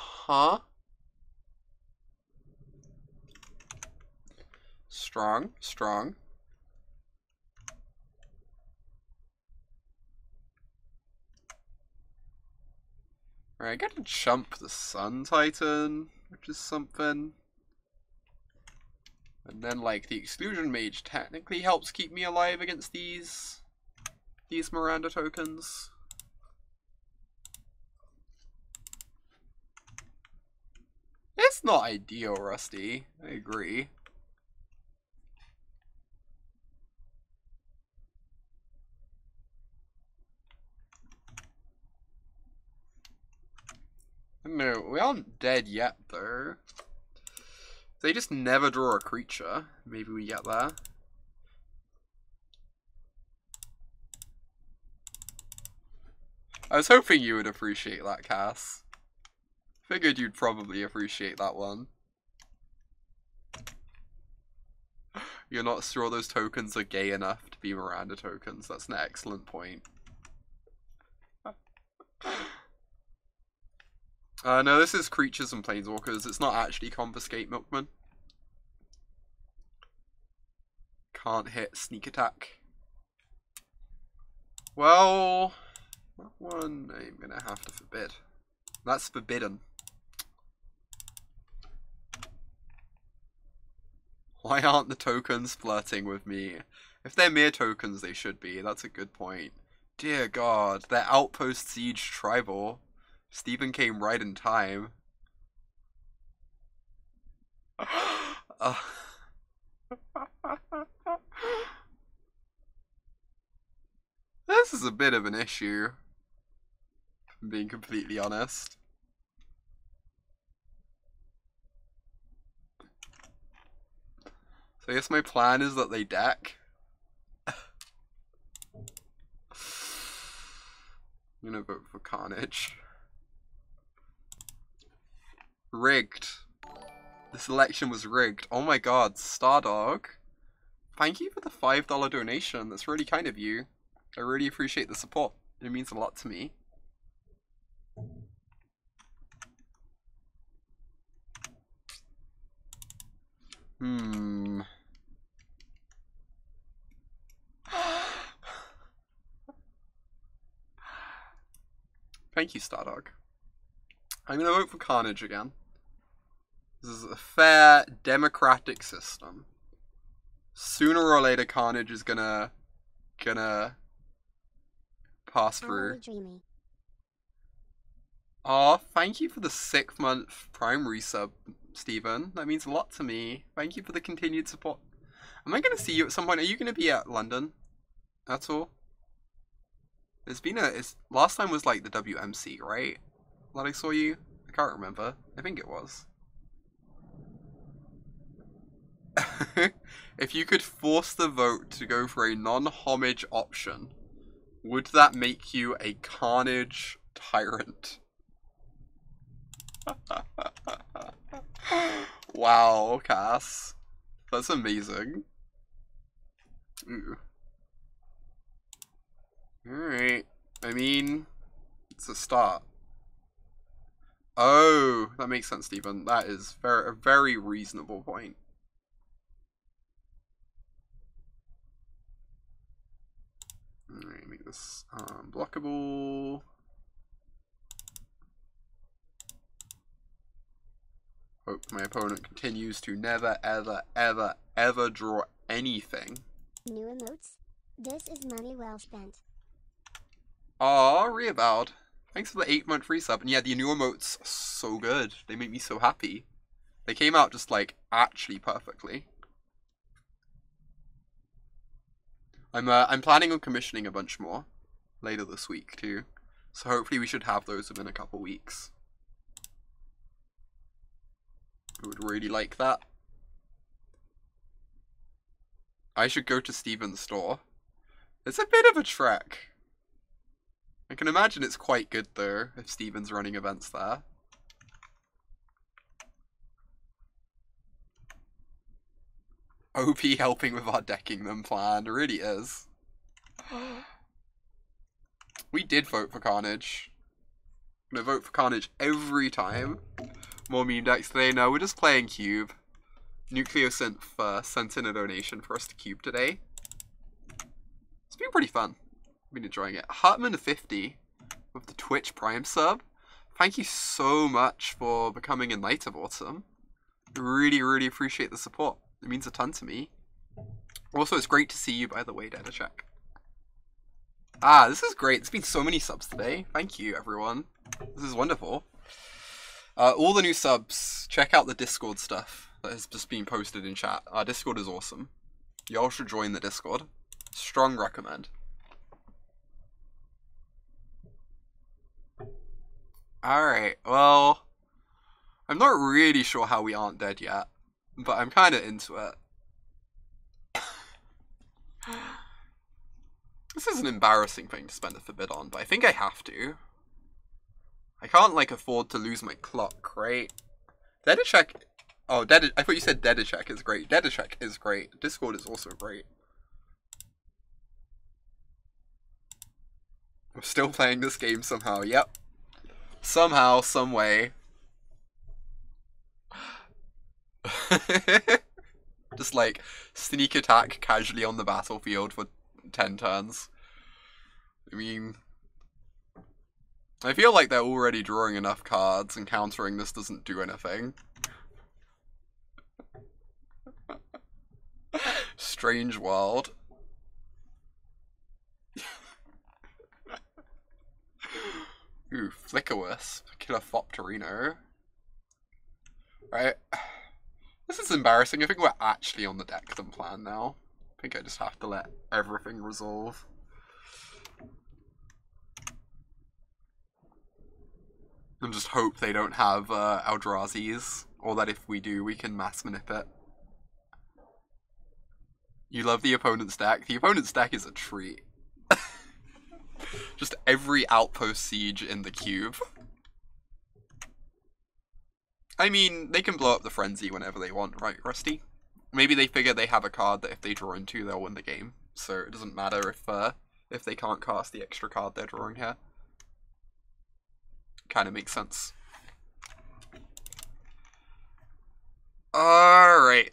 Strong. Alright, I gotta jump the Sun Titan, which is something. And then, like, the Exclusion Mage technically helps keep me alive against these Miranda tokens. It's not ideal, Rusty. I agree. No, we aren't dead yet, though. They just never draw a creature. Maybe we get there. I was hoping you would appreciate that, Cass. Figured you'd probably appreciate that one. You're not sure those tokens are gay enough to be Miranda tokens. That's an excellent point. No, this is creatures and planeswalkers. It's not actually Confiscate Milkman. Can't hit sneak attack. Well, that one I'm gonna have to forbid. That's forbidden. Why aren't the tokens flirting with me? If they're mere tokens, they should be. That's a good point. Dear God, they're Outpost Siege Tribal. Steven came right in time. This is a bit of an issue, if I'm being completely honest. So I guess my plan is that they deck. I'm gonna vote for Carnage. Rigged. This election was rigged. Oh my God, Stardog. Thank you for the $5 donation. That's really kind of you. I really appreciate the support. It means a lot to me. Thank you, Stardog. I'm gonna vote for Carnage again. This is a fair, democratic system. Sooner or later, Carnage is gonna pass through. Aw, thank you for the 6-month Prime resub, Steven. That means a lot to me. Thank you for the continued support. Am I gonna see you at some point? Are you gonna be at London at all? It's been last time was like the WMC, right? That I saw you? I can't remember. I think it was. If you could force the vote to go for a non-homage option, would that make you a Carnage tyrant? Wow, Cass. That's amazing. Ooh. Alright. I mean, it's a start. Oh, that makes sense, Stephen. That is a very reasonable point. Alright, make this blockable. Hope my opponent continues to never, ever, ever, ever draw anything. New emotes. This is money well spent. Aw, Reavowed. Thanks for the 8-month resub. And yeah, the new emotes are so good. They make me so happy. They came out just like actually perfectly. I'm planning on commissioning a bunch more later this week too. So hopefully we should have those within a couple weeks. I would really like that. I should go to Steven's store. It's a bit of a trek. I can imagine it's quite good though, if Steven's running events there. OP helping with our decking them plan, it really is. We did vote for Carnage. I'm gonna vote for Carnage every time. More meme decks today. No, we're just playing Cube. Nucleosynth sent in a donation for us to Cube today. It's been pretty fun. I've been enjoying it. Hartman50 with the Twitch Prime sub. Thank you so much for becoming a Knight of Autumn. I really, really appreciate the support. It means a ton to me. Also, it's great to see you, by the way, Dedachek. Ah, this is great. There's been so many subs today. Thank you, everyone. This is wonderful. All the new subs, check out the Discord stuff that has just been posted in chat. Our Discord is awesome. Y'all should join the Discord. Strong recommend. Alright, well, I'm not really sure how we aren't dead yet, but I'm kind of into it. This is an embarrassing thing to spend a forbid on, but I think I have to. I can't, like, afford to lose my clock, right? Dedechek... Oh, I thought you said Dedechek is great. Dedechek is great. Discord is also great. I'm still playing this game somehow, yep. Somehow, some way. Just, like, sneak attack casually on the battlefield for 10 turns. I mean... I feel like they're already drawing enough cards, and countering this doesn't do anything. Strange world. Ooh, Flickerwisp. Killer Fopterino. Right. This is embarrassing. I think we're actually on the deck than planned now. I think I just have to let everything resolve. And just hope they don't have Eldrazi's, or that if we do, we can mass manip it. You love the opponent's deck? The opponent's deck is a treat. Just every outpost siege in the cube. I mean, they can blow up the Frenzy whenever they want, right, Rusty? Maybe they figure they have a card that if they draw into, they'll win the game. So it doesn't matter if they can't cast the extra card they're drawing here. Kind of makes sense. Alright.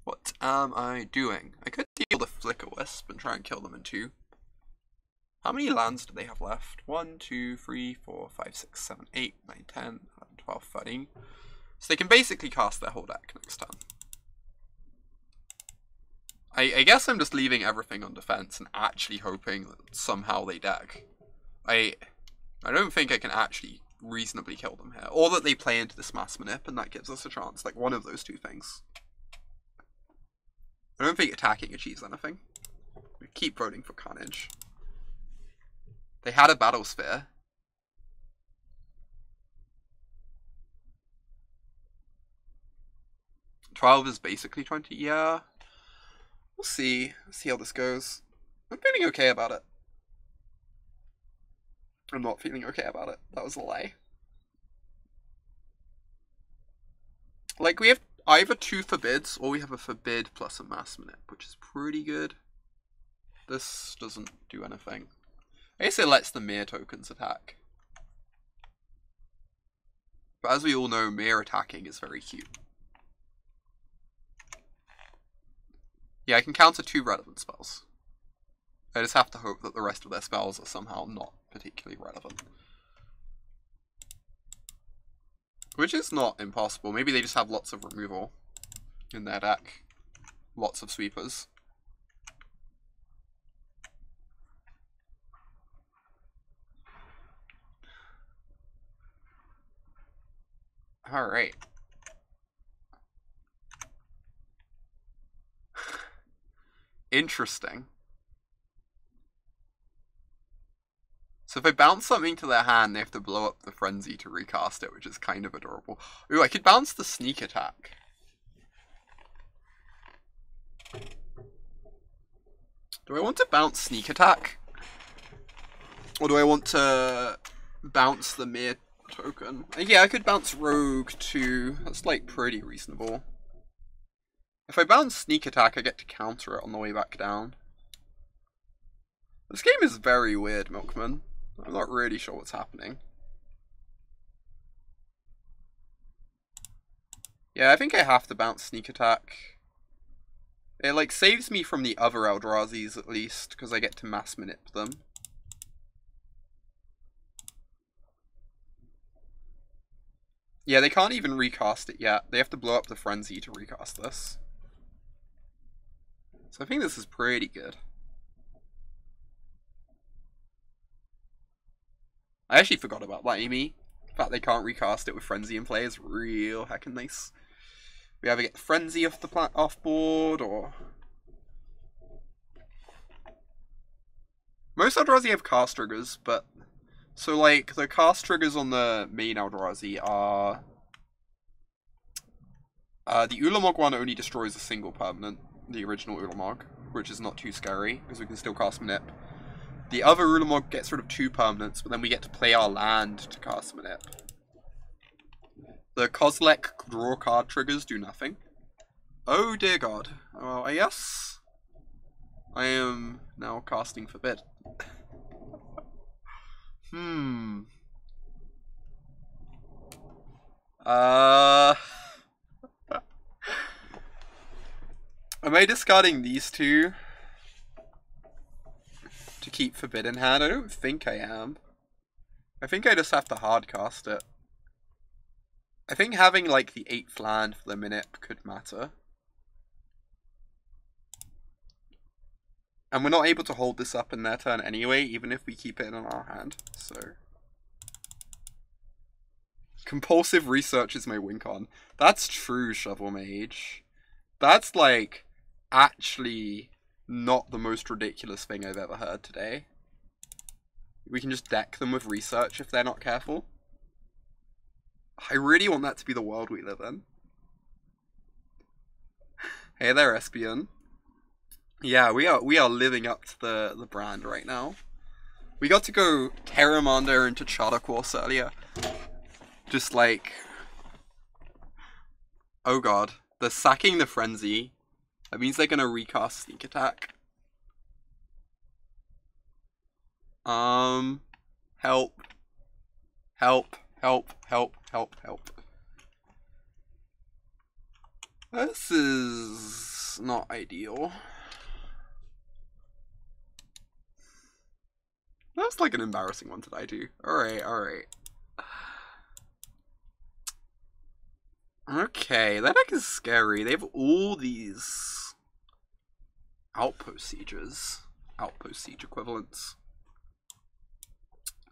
What am I doing? I could deal the Flickerwisp and try and kill them in 2. How many lands do they have left? 1, 2, 3, 4, 5, 6, 7, 8, 9, 10, 11, 12, 13. So they can basically cast their whole deck next turn. I guess I'm just leaving everything on defense and actually hoping that somehow they deck. I don't think I can actually reasonably kill them here. Or that they play into this mass manip and that gives us a chance. Like, one of those two things. I don't think attacking achieves anything. We keep voting for Carnage. They had a Battle Sphere. $12 is basically 20, yeah. We'll see. Let's see how this goes. I'm feeling okay about it. I'm not feeling okay about it. That was a lie. Like, we have either 2 forbids, or we have a forbid plus a mass manip, which is pretty good. This doesn't do anything. I guess it lets the Myr tokens attack. But as we all know, Myr attacking is very cute. Yeah, I can counter 2 relevant spells. I just have to hope that the rest of their spells are somehow not particularly relevant. Which is not impossible. Maybe they just have lots of removal in their deck. Lots of sweepers. Alright. Interesting. So if I bounce something to their hand, they have to blow up the Frenzy to recast it, which is kind of adorable. Ooh, I could bounce the Sneak Attack. Do I want to bounce Sneak Attack? Or do I want to bounce the Myr token? Yeah, I could bounce Rogue too. That's like pretty reasonable. If I bounce Sneak Attack, I get to counter it on the way back down. This game is very weird, Milkman. I'm not really sure what's happening. Yeah, I think I have to bounce Sneak Attack. It, like, saves me from the other Eldrazi's, at least, because I get to mass manip them. Yeah, they can't even recast it yet. They have to blow up the Frenzy to recast this. So I think this is pretty good. I actually forgot about that, Amy. The fact they can't recast it with Frenzy in play is real heckin' nice. We either get the Frenzy off board, or... Most Eldrazi have cast triggers, but... So, like, the cast triggers on the main Eldrazi are... the Ulamog one only destroys a single permanent, the original Ulamog, which is not too scary, because we can still cast Manip. The other Ulamog gets rid of 2 permanents, but then we get to play our land to cast Manip. The Kozilek draw card triggers do nothing. Oh dear god. Well, I guess I am now casting Forbid. Am I discarding these 2 to keep Forbid in hand? I don't think I am. I think I just have to hard cast it. I think having like the 8th land for the Manip could matter. And we're not able to hold this up in their turn anyway, even if we keep it in our hand, so... Compulsive Research is my win con. That's true, Shovel Mage. That's like... actually not the most ridiculous thing I've ever heard today. We can just deck them with Research if they're not careful. I really want that to be the world we live in. Hey there, Espion. Yeah, we are living up to the brand right now. We got to go Terramander into Charter Course earlier. Just like... Oh god. They're sacking the Frenzy. That means they're gonna recast Sneak Attack. Help. Help. Help. Help. Help. Help. This is not ideal. That's like an embarrassing one to die to. Alright, alright. Okay, that deck is scary. They have all these outpost sieges. Outpost siege equivalents.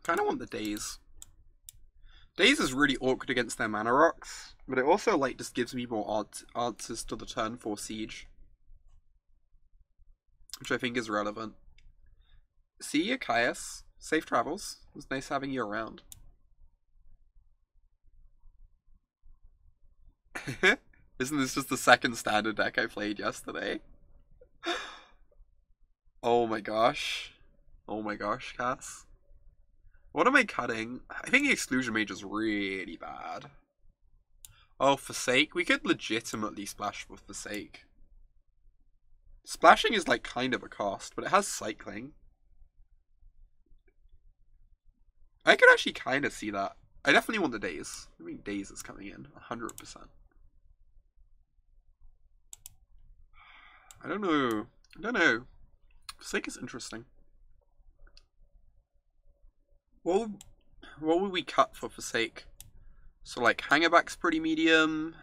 Kinda want the Daze. Daze is really awkward against their mana rocks, but it also like just gives me more answers to the turn 4 siege. Which I think is relevant. See you, Caius. Safe travels. It was nice having you around. Isn't this just the second standard deck I played yesterday? Oh my gosh. Oh my gosh, Cass. What am I cutting? I think the Exclusion Mage is really bad. Oh, Forsake? We could legitimately splash with Forsake. Splashing is like kind of a cost, but it has cycling. I could actually kind of see that. I definitely want the Daze. I mean, Daze is coming in 100%. I don't know. I don't know. Forsake is interesting. What would we cut for Forsake? So like Hangerback's pretty medium.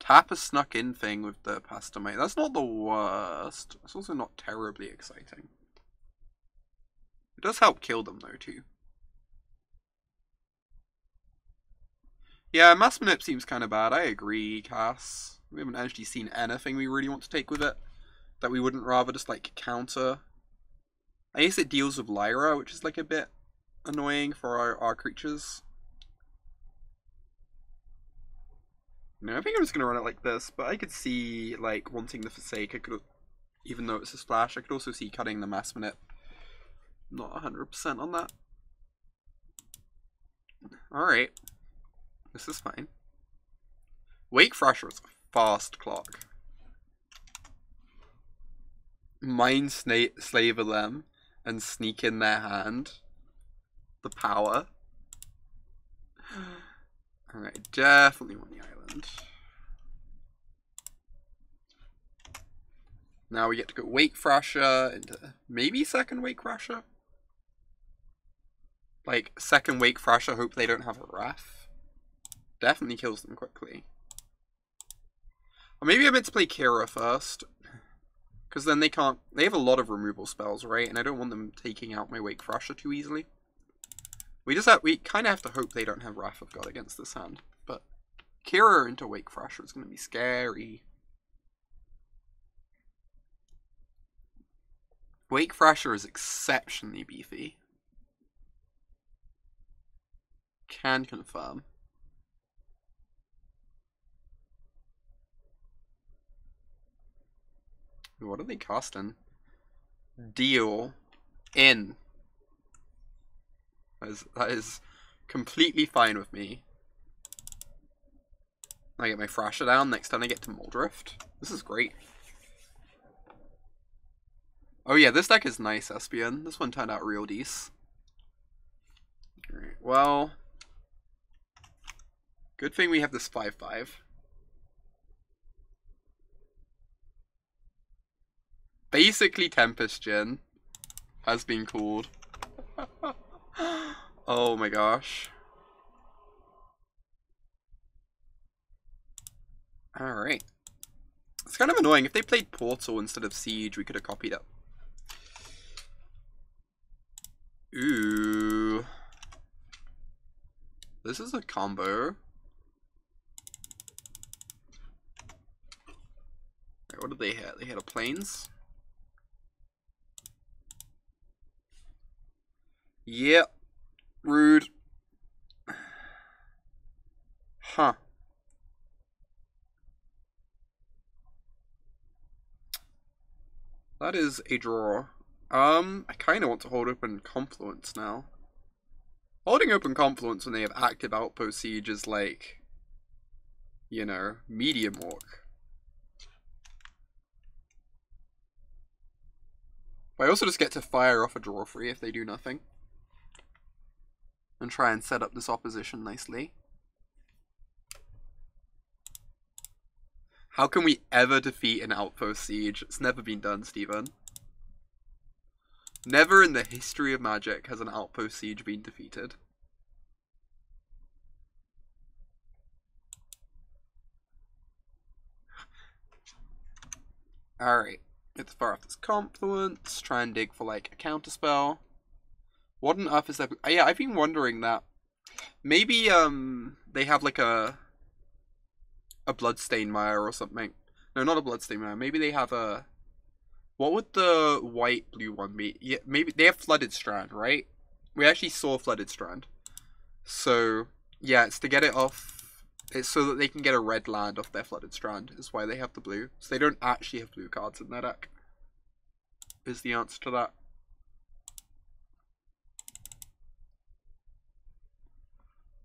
Tap a snuck in thing with the Pastamite. That's not the worst. It's also not terribly exciting. It does help kill them though too. Yeah, Mass Manip seems kind of bad. I agree, Cass. We haven't actually seen anything we really want to take with it that we wouldn't rather just like counter. I guess it deals with Lyra, which is like a bit annoying for our creatures. No, I think I'm just gonna run it like this, but I could see like wanting the Forsake. I could, even though it's a splash, I could also see cutting the Mass Manip. Not 100% on that. Alright. This is fine. Wake Thrasher is a fast clock. Mind Slaver them and sneak in their hand. The power. Alright, definitely want the island. Now we get to go Wake Thrasher into maybe second Wake Thrasher. Like, second Wake Thrasher, hope they don't have a Wrath. Definitely kills them quickly. Or maybe I meant to play Kira first. Because then they can't... They have a lot of removal spells, right? And I don't want them taking out my Wake Thrasher too easily. We kind of have to hope they don't have Wrath of God against this hand. But Kira into Wake Thrasher is going to be scary. Wake Thrasher is exceptionally beefy. Can confirm. What are they casting? Deal. In. That is completely fine with me. I get my Thrasher down next time I get to Muldrift. This is great. Oh yeah, this deck is nice, Espion. This one turned out real decent. Alright, well... Good thing we have this 5/5. Basically Tempest Djinn has been called. Oh my gosh. Alright. It's kind of annoying. If they played Portal instead of Siege, we could have copied it. Ooh. This is a combo. What did they hit? They hit a Plains. Yep. Rude. Huh. That is a draw. I kind of want to hold open Confluence now. Holding open Confluence when they have active Outpost Siege is like, you know, medium work. But I also just get to fire off a draw free if they do nothing. And try and set up this opposition nicely. How can we ever defeat an Outpost Siege? It's never been done, Steven. Never in the history of Magic has an Outpost Siege been defeated. Alright. Get the fire off this Confluence. Try and dig for like a counterspell. What on earth is that? Yeah, I've been wondering that. Maybe they have like a Bloodstained Mire or something. No, not a Bloodstained Mire. Maybe they have a... What would the white-blue one be? Yeah, maybe they have Flooded Strand, right? We actually saw Flooded Strand. So, yeah, it's to get it off... It's so that they can get a red land off their Flooded Strand, is why they have the blue. So they don't actually have blue cards in their deck. Is the answer to that.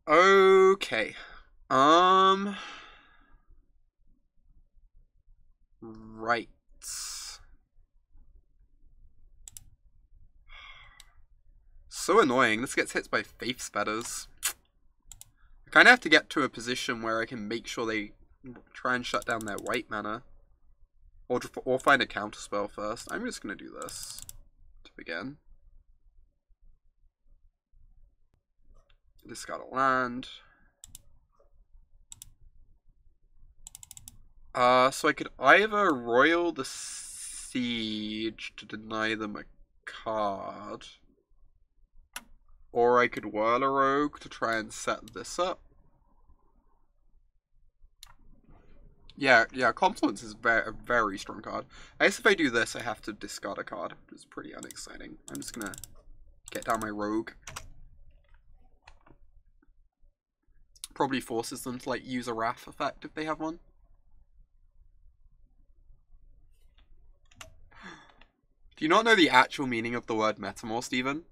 Okay. Right. So annoying. This gets hit by Faith Spetters. I kind of have to get to a position where I can make sure they try and shut down their white mana. Or find a counterspell first. I'm just going to do this to begin. Discard a land. So I could either Royal the Siege to deny them a card. Or I could Whirl a Rogue to try and set this up. Yeah, Confluence is a very strong card. I guess if I do this, I have to discard a card, which is pretty unexciting. I'm just gonna get down my Rogue. Probably forces them to, like, use a Wrath effect if they have one. Do you not know the actual meaning of the word Metamorph, Steven?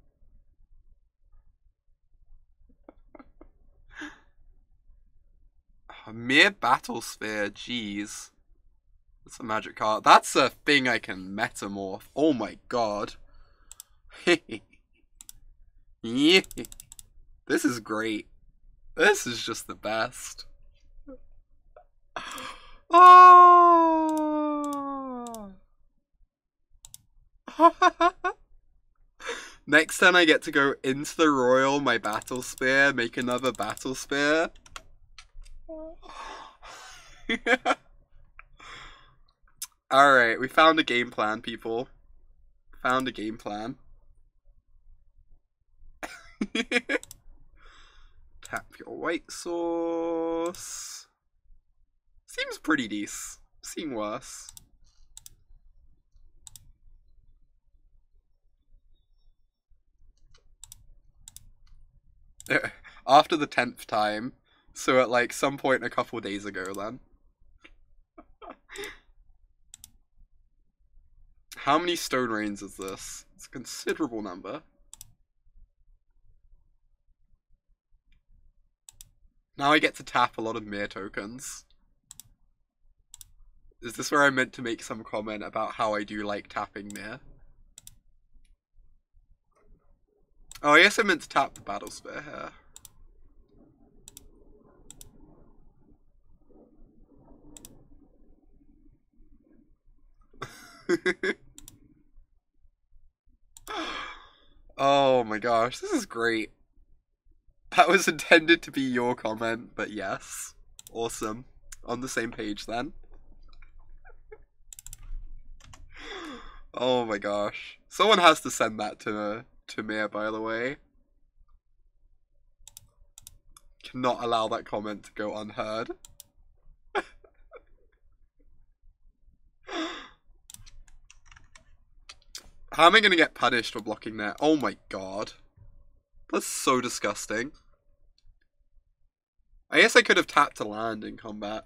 A mere battle sphere, jeez. That's a magic card. That's a thing I can metamorph. Oh my god. Yeah. This is great. This is just the best. Oh. Next time I get to go into the Royal, my Battle Spear, make another Battle Spear. Alright, we found a game plan, people. Found a game plan. Tap your white source. Seems pretty decent. Seen worse. After the 10th time. So at like some point a couple days ago then. How many Stone Rains is this? It's a considerable number. Now I get to tap a lot of Mir tokens. Is this where I meant to make some comment about how I do like tapping Mir? Oh, I guess I meant to tap the Battle Sphere here. Oh my gosh, this is great. That was intended to be your comment, but yes. Awesome. On the same page then. Oh my gosh. Someone has to send that to Mir, by the way. Cannot allow that comment to go unheard. How am I gonna get punished for blocking that? Oh my god. That's so disgusting. I guess I could have tapped a land in combat.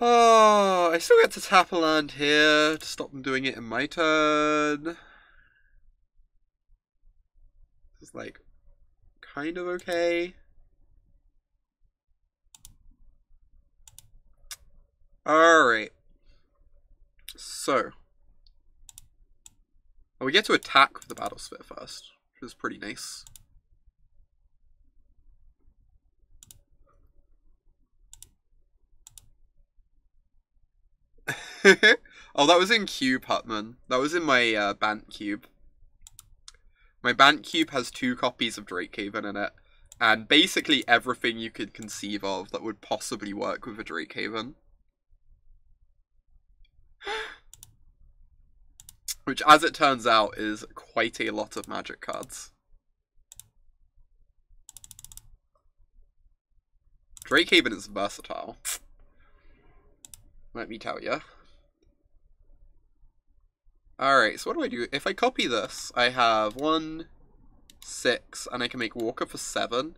Oh, I still get to tap a land here to stop them doing it in my turn. It's like kind of okay. Alright. So. Oh, we get to attack with the Battle Sphere first, which is pretty nice. Oh, that was in Cube, Hutman. That was in my Bant Cube. My Bant Cube has 2 copies of Drakehaven in it, and basically everything you could conceive of that would possibly work with a Drakehaven. Which, as it turns out, is quite a lot of Magic cards. Drakehaven is versatile. Let me tell you. Alright, so what do I do? If I copy this, I have 1, 6, and I can make Walker for 7.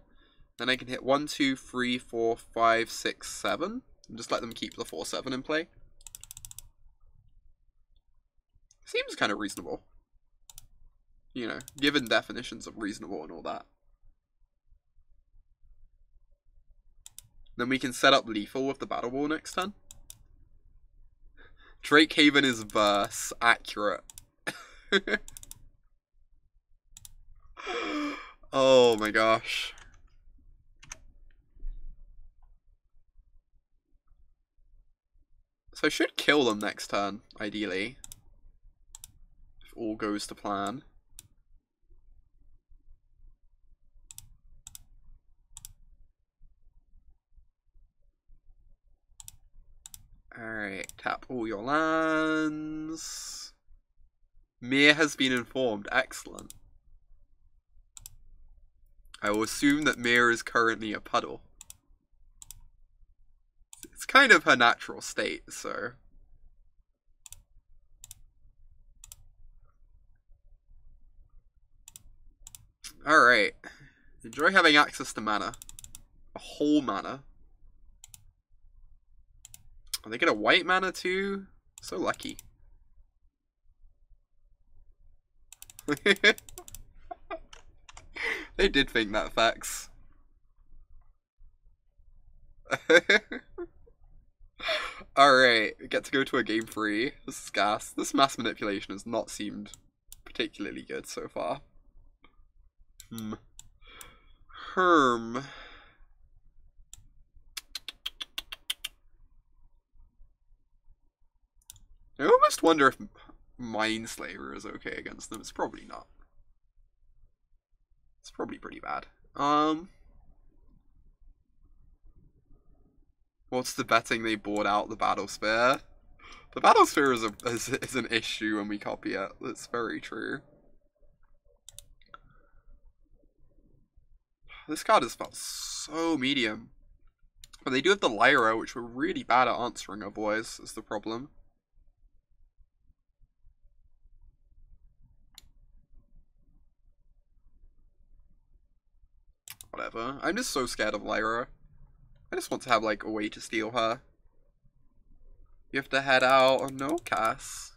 Then I can hit 1, 2, 3, 4, 5, 6, 7. And just let them keep the 4-7 in play. Seems kind of reasonable. You know, given definitions of reasonable and all that. Then we can set up lethal with the Battle Ball next turn. Drakehaven is verse accurate. Oh my gosh. So I should kill them next turn, ideally. If all goes to plan. Alright, tap all your lands. Mir has been informed. Excellent. I will assume that Mir is currently a puddle. It's kind of her natural state, so... Alright. Enjoy having access to mana. A whole mana. Oh, they get a white mana too? So lucky. They did think that, facts. Alright, we get to go to a game 3. This is gas. This mass manipulation has not seemed particularly good so far. Herm. I almost wonder if Mindslaver is okay against them. It's probably not. It's probably pretty bad. What's the betting they bought out the Battle Sphere? The Battle Sphere is an issue when we copy it. That's very true. This card is felt so medium. But they do have the Lyra, which we're really bad at answering otherwise, is the problem. whatever. I'm just so scared of Lyra. I just want to have, like, a way to steal her. You have to head out on no Cass.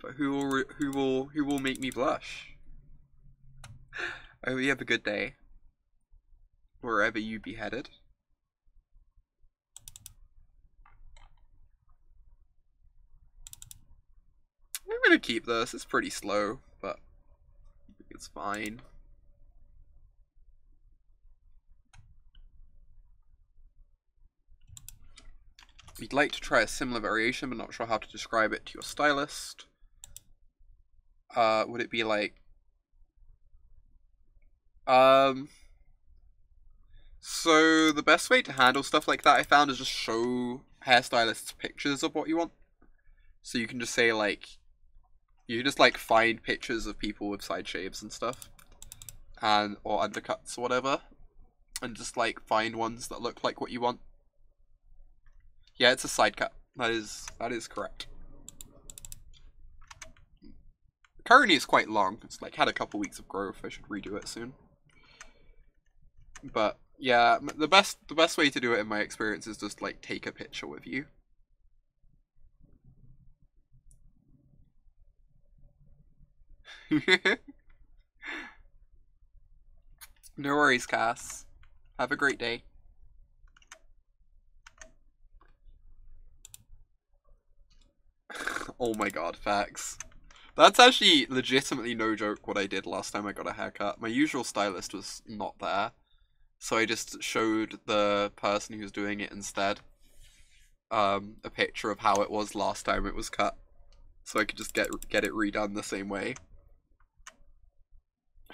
But who will make me blush? I hope you have a good day. Wherever you be headed. I'm gonna keep this. It's pretty slow, but it's fine. You'd like to try a similar variation, but not sure how to describe it to your stylist. Would it be like... So the best way to handle stuff like that I found is just show hairstylists pictures of what you want. So you can just say like... You just like find pictures of people with side shaves and stuff. Or undercuts or whatever. And just like find ones that look like what you want. Yeah, it's a side cut. That is correct. Currently it's quite long. It's like had a couple weeks of growth. I should redo it soon. But yeah, the best way to do it in my experience is just like take a picture with you. No worries, Cass. Have a great day. Oh my god, facts. That's actually legitimately no joke what I did last time I got a haircut. My usual stylist was not there. So I just showed the person who was doing it instead a picture of how it was last time it was cut. So I could just get it redone the same way.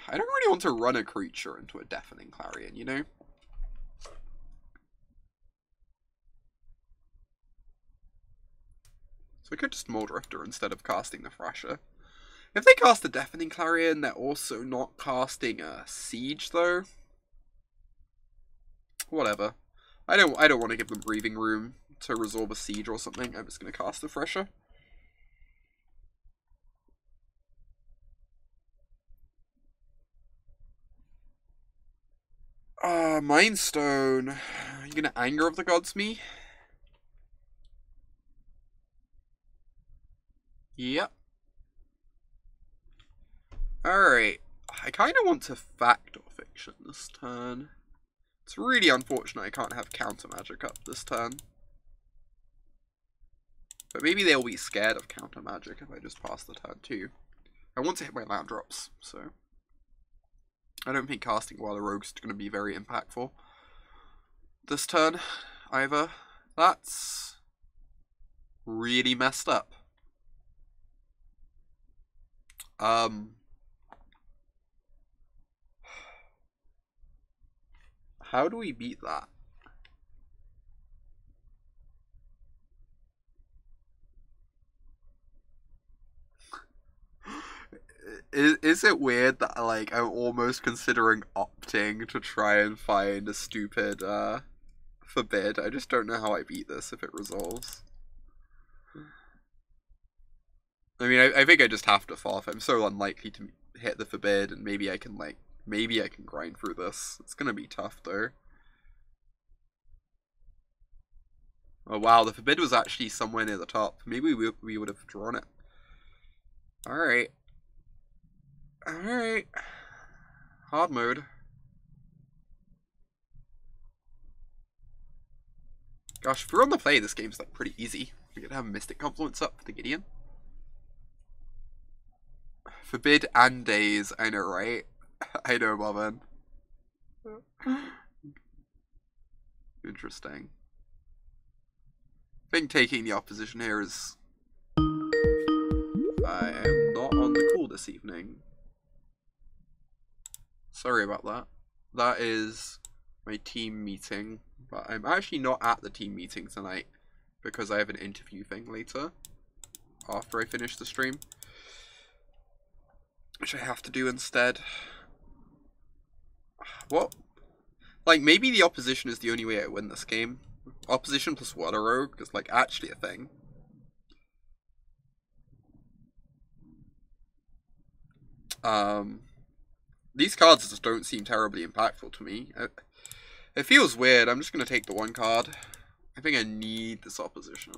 I don't really want to run a creature into a Deafening Clarion, you know? So I could just Muldrifter instead of casting the Thrasher. If they cast a Deafening Clarion, they're also not casting a Siege, though. Whatever. I don't want to give them breathing room to resolve a Siege or something. I'm just going to cast a Thresher. Mind Stone. Are you going to Anger of the Gods me? Yep. Alright. I kind of want to Fact or Fiction this turn. It's really unfortunate I can't have Counter Magic up this turn. But maybe they'll be scared of Counter Magic if I just pass the turn too. I want to hit my land drops, so... I don't think casting While the Rogue's going to be very impactful this turn, either. That's really messed up. How do we beat that? Is it weird that like I'm almost considering opting to try and find a stupid forbid? I just don't know how I beat this if it resolves. I mean, I think I just have to fall. If I'm so unlikely to hit the forbid, and maybe I can grind through this. It's gonna be tough though. Oh wow, the forbid was actually somewhere near the top. Maybe we would have drawn it. Alright. Alright. Hard mode. Gosh, if we're on the play, this game's like pretty easy. We could have Mystic Confluence up for the Gideon. Forbid and Daze, I know, right? I know, Marvin. Interesting. I think taking the opposition here is... I am not on the call this evening. Sorry about that. That is my team meeting, but I'm actually not at the team meeting tonight because I have an interview thing later after I finish the stream, which I have to do instead. What? Like, maybe the opposition is the only way I win this game. Opposition plus Water Rogue is, like, actually a thing. These cards just don't seem terribly impactful to me. It feels weird. I'm just going to take the one card. I think I need this opposition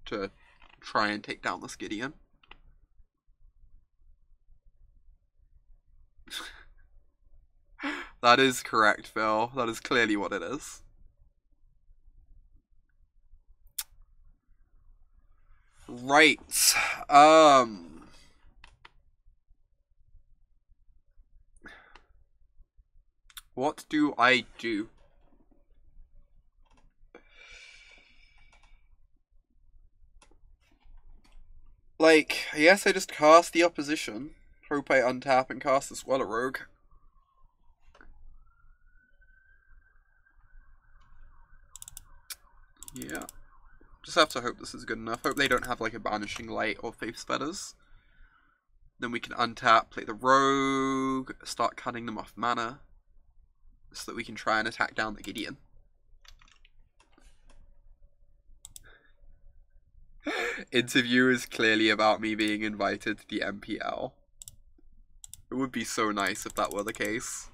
to try and take down this Gideon. That is correct, Phil. That is clearly what it is. Right. What do I do? Like, I guess I just cast the opposition. Hope I untap and cast the Swallow Rogue. Yeah. Just have to hope this is good enough. Hope they don't have like a Banishing Light or Faith's Fetters. Then we can untap, play the Rogue, start cutting them off mana, so that we can try and attack down the Gideon. Interview is clearly about me being invited to the MPL. It would be so nice if that were the case.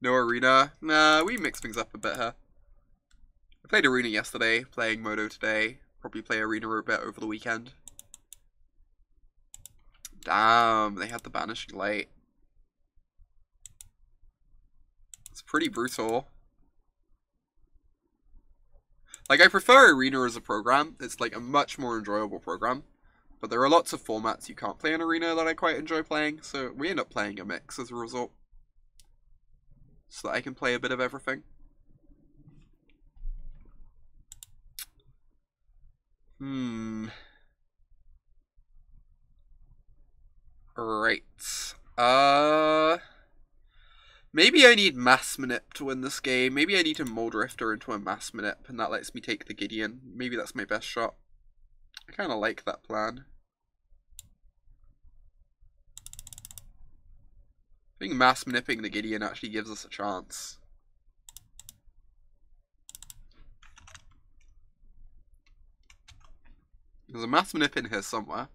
No arena? Nah, we mix things up a bit here. I played arena yesterday, playing Modo today. Probably play arena a bit over the weekend. Damn, they had the Banishing Light. It's pretty brutal. Like, I prefer arena as a program. It's like a much more enjoyable program. But there are lots of formats you can't play in arena that I quite enjoy playing, so we end up playing a mix as a result. So that I can play a bit of everything. Right. Maybe I need Mass Manip to win this game. Maybe I need to Muldrifter into a Mass Manip, and that lets me take the Gideon. Maybe that's my best shot. I kind of like that plan. I think Mass Manipping the Gideon actually gives us a chance. There's a Mass Manip in here somewhere.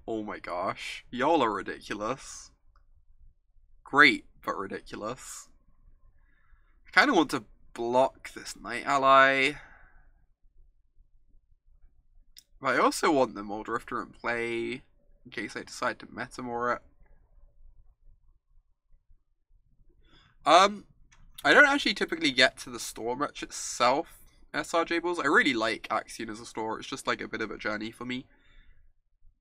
Oh my gosh. Y'all are ridiculous. Great, but ridiculous. I kind of want to block this Knight Ally. But I also want the Muldrifter in play, in case I decide to Metamor it. I don't actually typically get to the store much itself, SRJ Bulls. I really like Axion as a store. It's just like a bit of a journey for me.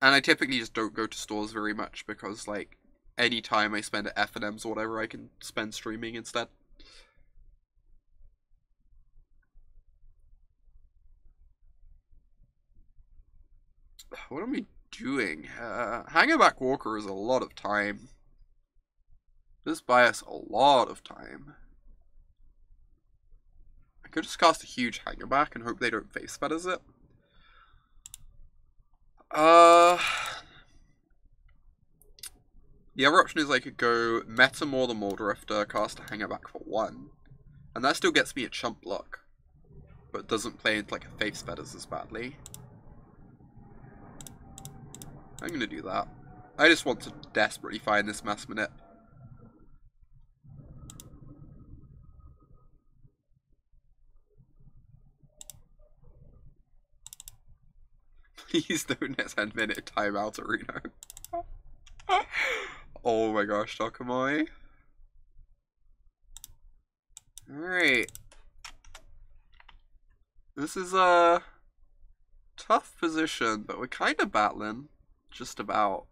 And I typically just don't go to stores very much because, like, any time I spend at F&M's or whatever, I can spend streaming instead. What am I doing? Hangerback Walker is a lot of time. This buys us a lot of time. I could just cast a huge Hangerback and hope they don't face fetters it. The other option is I could go Metamor the Muldrifter, cast a Hangerback for 1. And that still gets me a chump block. But doesn't play into like a Faith's Fetters as badly. I'm gonna do that. I just want to desperately find this Mass Manip. Please don't 10-minute timeout arena. Oh my gosh, Dokomoy. Alright. This is a tough position, but we're kind of battling. Just about.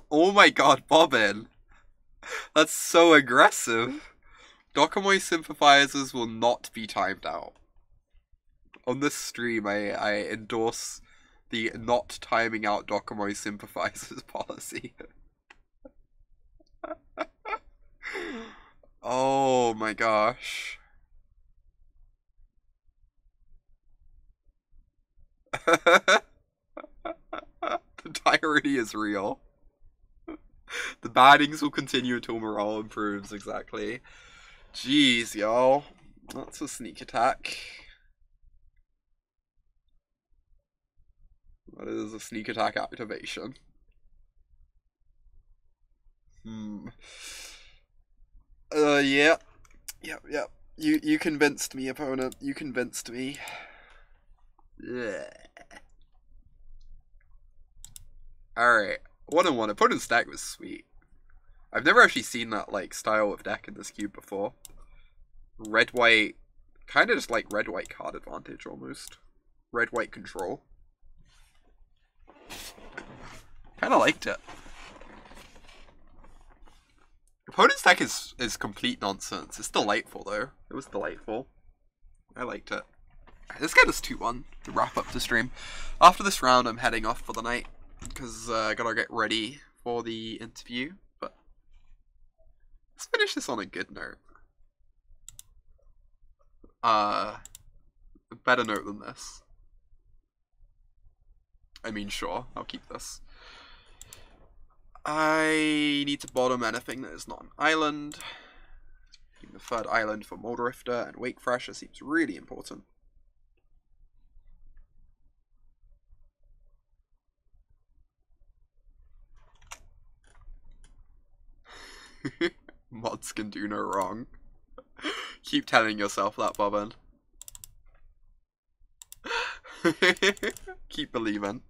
Oh my god, Bobbin. That's so aggressive. Dokomoy Sympathizers will not be timed out. On this stream, I endorse the not timing out Dokomoy Sympathizers policy. Oh my gosh. The irony is real. The baddings will continue until morale improves, exactly. Jeez, y'all. That's a sneak attack. That is a sneak attack activation. Yeah. Yep. You convinced me, opponent. You convinced me. Yeah. Alright. 1-1. Opponent's deck was sweet. I've never actually seen that, like, style of deck in this cube before. Red-white. Kind of just like red-white card advantage, almost. Red-white control. Kind of liked it. Opponent's deck is complete nonsense. It's delightful, though. It was delightful. I liked it. Let's get us 2-1 to wrap up the stream. After this round, I'm heading off for the night, because I gotta get ready for the interview. But let's finish this on a good note. A better note than this. I mean, sure, I'll keep this. I need to bottom anything that is not an island. Keep the third island for Muldrifter and Wakefresher seems really important. Mods can do no wrong. Keep telling yourself that, Bobbin. Keep believing.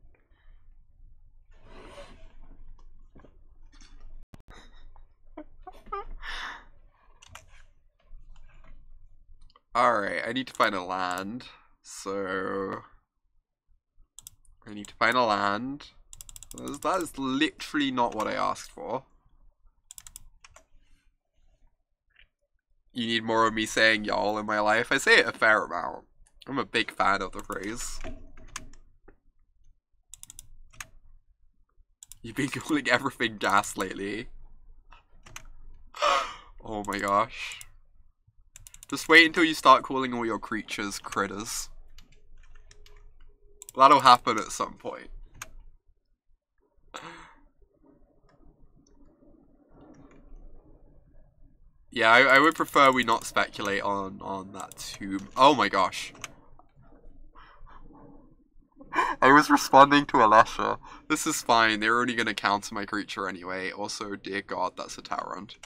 Alright, I need to find a land. So I need to find a land. That is literally not what I asked for. You need more of me saying y'all in my life. I say it a fair amount. I'm a big fan of the phrase. You've been calling everything gas lately. Oh my gosh. Just wait until you start calling all your creatures critters. That'll happen at some point. Yeah, I would prefer we not speculate on that tomb. Oh my gosh. I was responding to Alesha. This is fine, they're only gonna counter my creature anyway. Also, dear god, that's a Tyrant.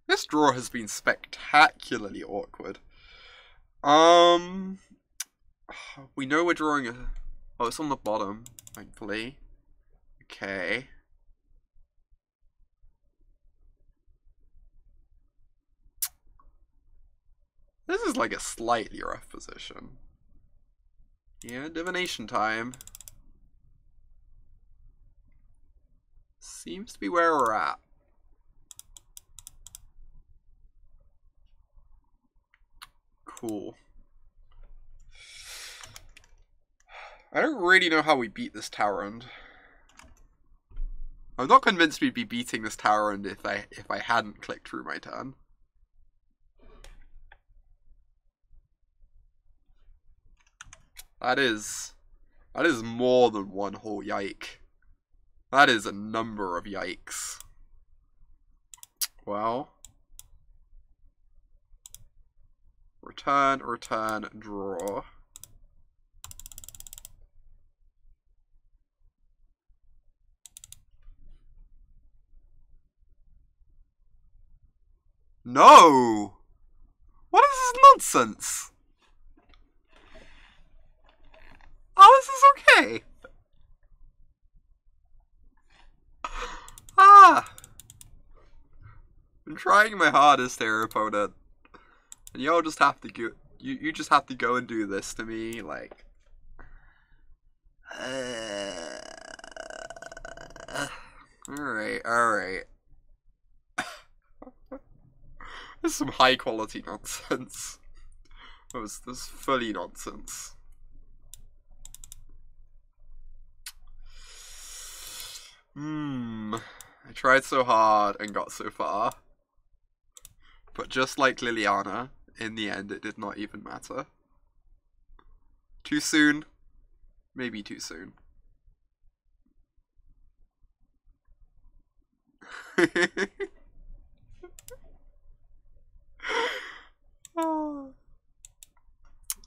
This draw has been spectacularly awkward. We know we're drawing a... Oh, it's on the bottom, thankfully. Okay. This is like a slightly rough position. Yeah, divination time. Seems to be where we're at. Cool. I don't really know how we beat this Tyrant. I'm not convinced we'd be beating this Tyrant if I hadn't clicked through my turn. That is more than one whole yike. That is a number of yikes. Well. Return, draw. No! What is this nonsense? How is this okay? I'm trying my hardest here, opponent. And y'all just have to go, you just have to go and do this to me, like... Alright. This is some high quality nonsense. This is fully nonsense. I tried so hard and got so far. But just like Liliana, in the end it did not even matter. Too soon? Maybe too soon.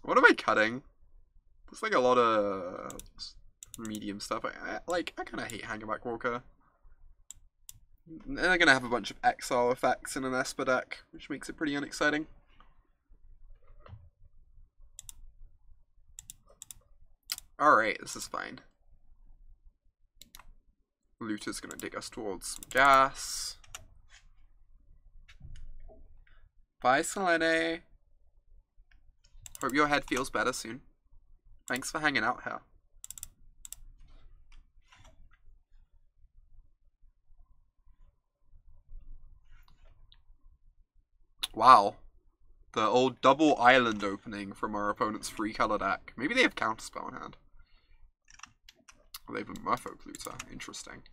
What am I cutting? There's like a lot of medium stuff. I kind of hate Hangerback Walker. And they're gonna have a bunch of exile effects in an Esper deck, which makes it pretty unexciting. Alright, this is fine. Looter's gonna dig us towards some gas. Bye, Selene. Hope your head feels better soon. Thanks for hanging out here. Wow. The old double island opening from our opponent's free color deck. Maybe they have Counterspell in hand. Or they have a Merfolk Looter. Interesting.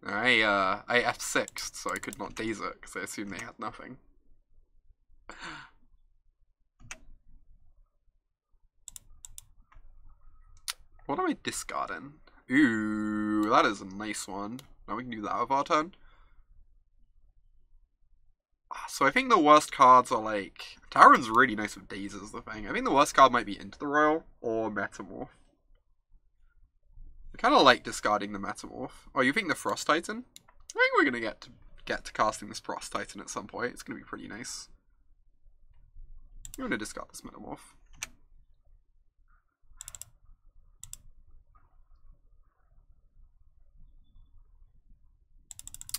I F6'd, so I could not daze it, because I assumed they had nothing. What am I discarding? Ooh, that is a nice one. Now we can do that with our turn. So I think the worst cards are like... Talon's really nice with Daze is the thing. I think the worst card might be Into the Royal or Metamorph. I kind of like discarding the Metamorph. Oh, you think the Frost Titan? I think we're going to get to casting this Frost Titan at some point. It's going to be pretty nice. I'm going to discard this Metamorph.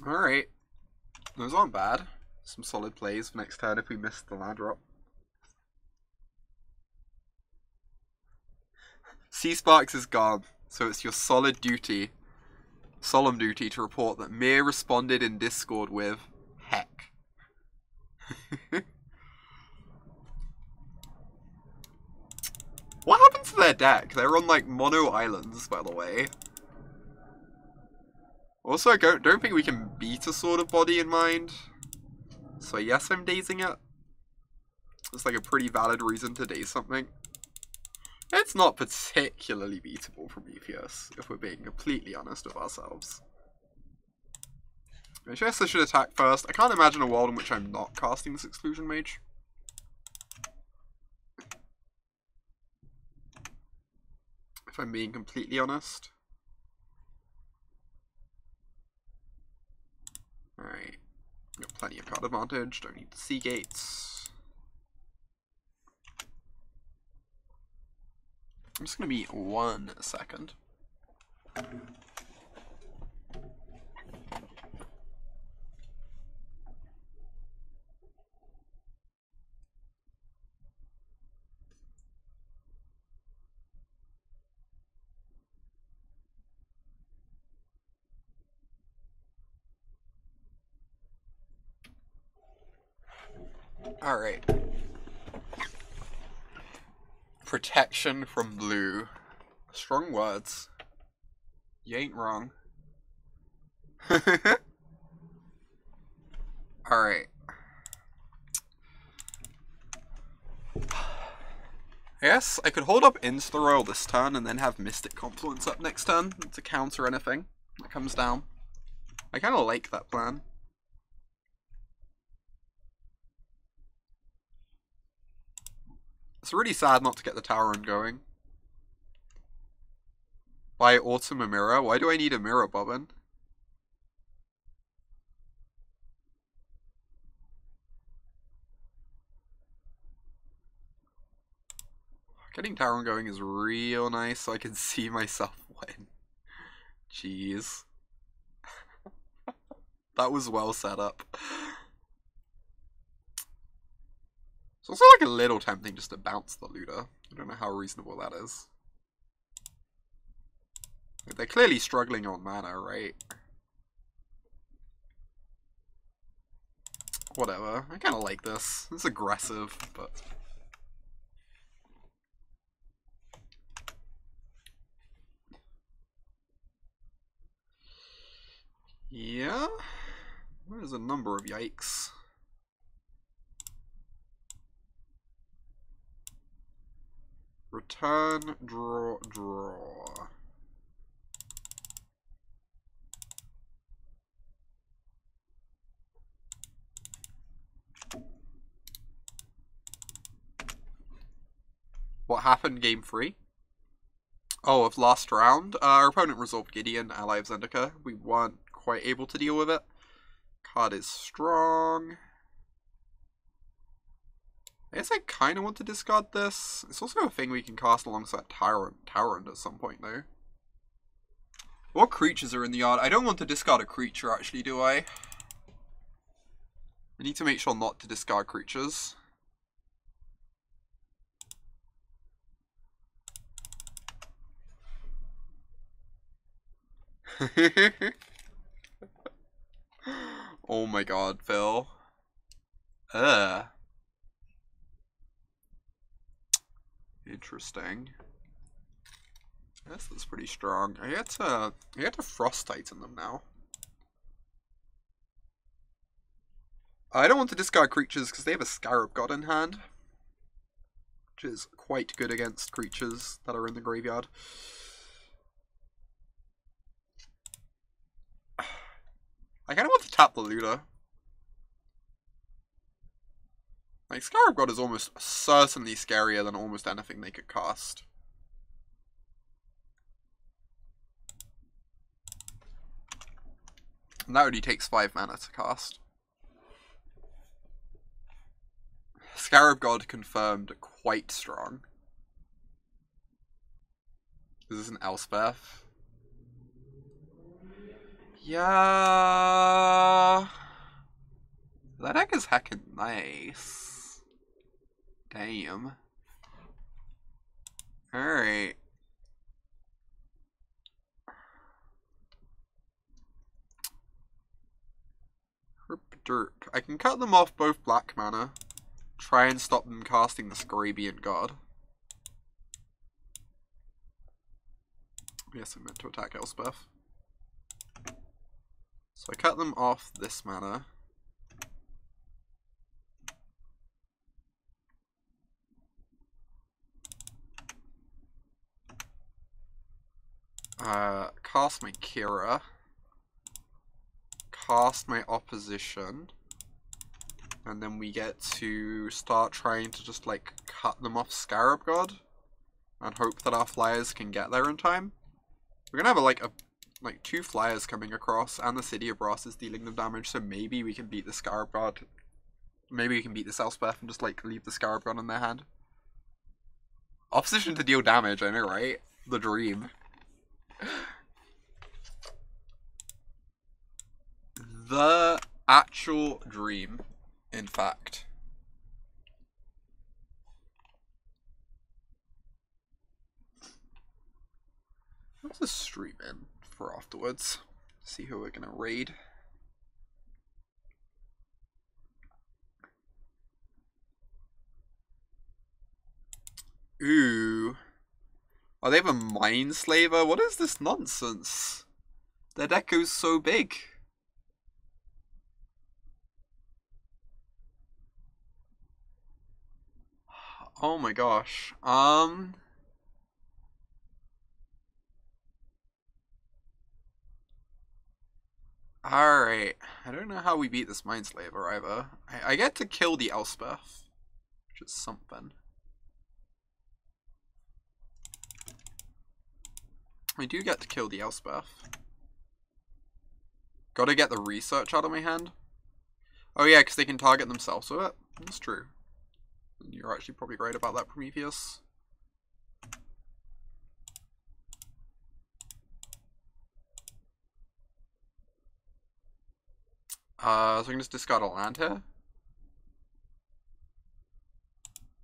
Alright. Those aren't bad. Some solid plays for next turn if we miss the land drop. Sea Sparks is gone, so it's your solemn duty to report that Mir responded in Discord with heck. What happened to their deck? They're on like mono islands, by the way. Also, I don't think we can beat a Sword of Body in mind. So yes, I'm dazing it. It's like a pretty valid reason to daze something. It's not particularly beatable from Prometheus, if we're being completely honest with ourselves. I guess I should attack first. I can't imagine a world in which I'm not casting this Exclusion Mage. If I'm being completely honest. Alright. Got plenty of card advantage, don't need the Sea Gates. I'm just gonna be 1 second. Alright. Protection from blue. Strong words. You ain't wrong. Alright. I guess I could hold up Into the Royal this turn and then have Mystic Confluence up next turn to counter anything that comes down. I kind of like that plan. It's really sad not to get the tower run going. Buy Autumn a mirror? Why do I need a mirror, Bobbin? Getting tower run going is real nice so I can see myself win. Jeez. That was well set up. It's also like a little tempting just to bounce the Looter. I don't know how reasonable that is. They're clearly struggling on mana, right? Whatever. I kind of like this. It's aggressive, but... Yeah? There's a number of yikes. Turn, draw, draw. What happened game 3? Oh, of last round, our opponent resolved Gideon, ally of Zendika. We weren't quite able to deal with it. Card is strong. I guess I kind of want to discard this. It's also a thing we can cast alongside Tyrant at some point, though. What creatures are in the yard? I don't want to discard a creature, actually, do I? I need to make sure not to discard creatures. Oh my god, Phil. Interesting. I guess that's pretty strong. I had to Frost Titan them now. I don't want to discard creatures because they have a Scarab God in hand, which is quite good against creatures that are in the graveyard. I kind of want to tap the Looter. Like, Scarab God is almost certainly scarier than almost anything they could cast. And that only takes 5 mana to cast. Scarab God confirmed quite strong. Is this an Elspeth? Yeah. That deck is heckin' nice. Damn. Alright. Herp derp. I can cut them off both black mana. Try and stop them casting the Scarabian God. Yes, I meant to attack Elspeth. So I cut them off this mana. Cast my Kira. Cast my Opposition. And then we get to start trying to just, like, cut them off Scarab God. And hope that our flyers can get there in time. We're gonna have, like, 2 flyers coming across, and the City of Brass is dealing them damage, so maybe we can beat the Scarab God. Maybe we can beat this Elspeth and just, like, leave the Scarab God in their hand. Opposition to deal damage, I know, right? The dream. The actual dream, in fact. What's a stream in for afterwards? See who we're gonna raid. Ooh. Oh, they have a Mindslaver? What is this nonsense? Their deck goes so big. Oh my gosh. Alright. I don't know how we beat this Mindslaver either. I get to kill the Elspeth, which is something. I do get to kill the Elspeth. Gotta get the research out of my hand. Oh yeah, because they can target themselves with it. That's true. You're actually probably right about that, Prometheus. So I can just discard a land here.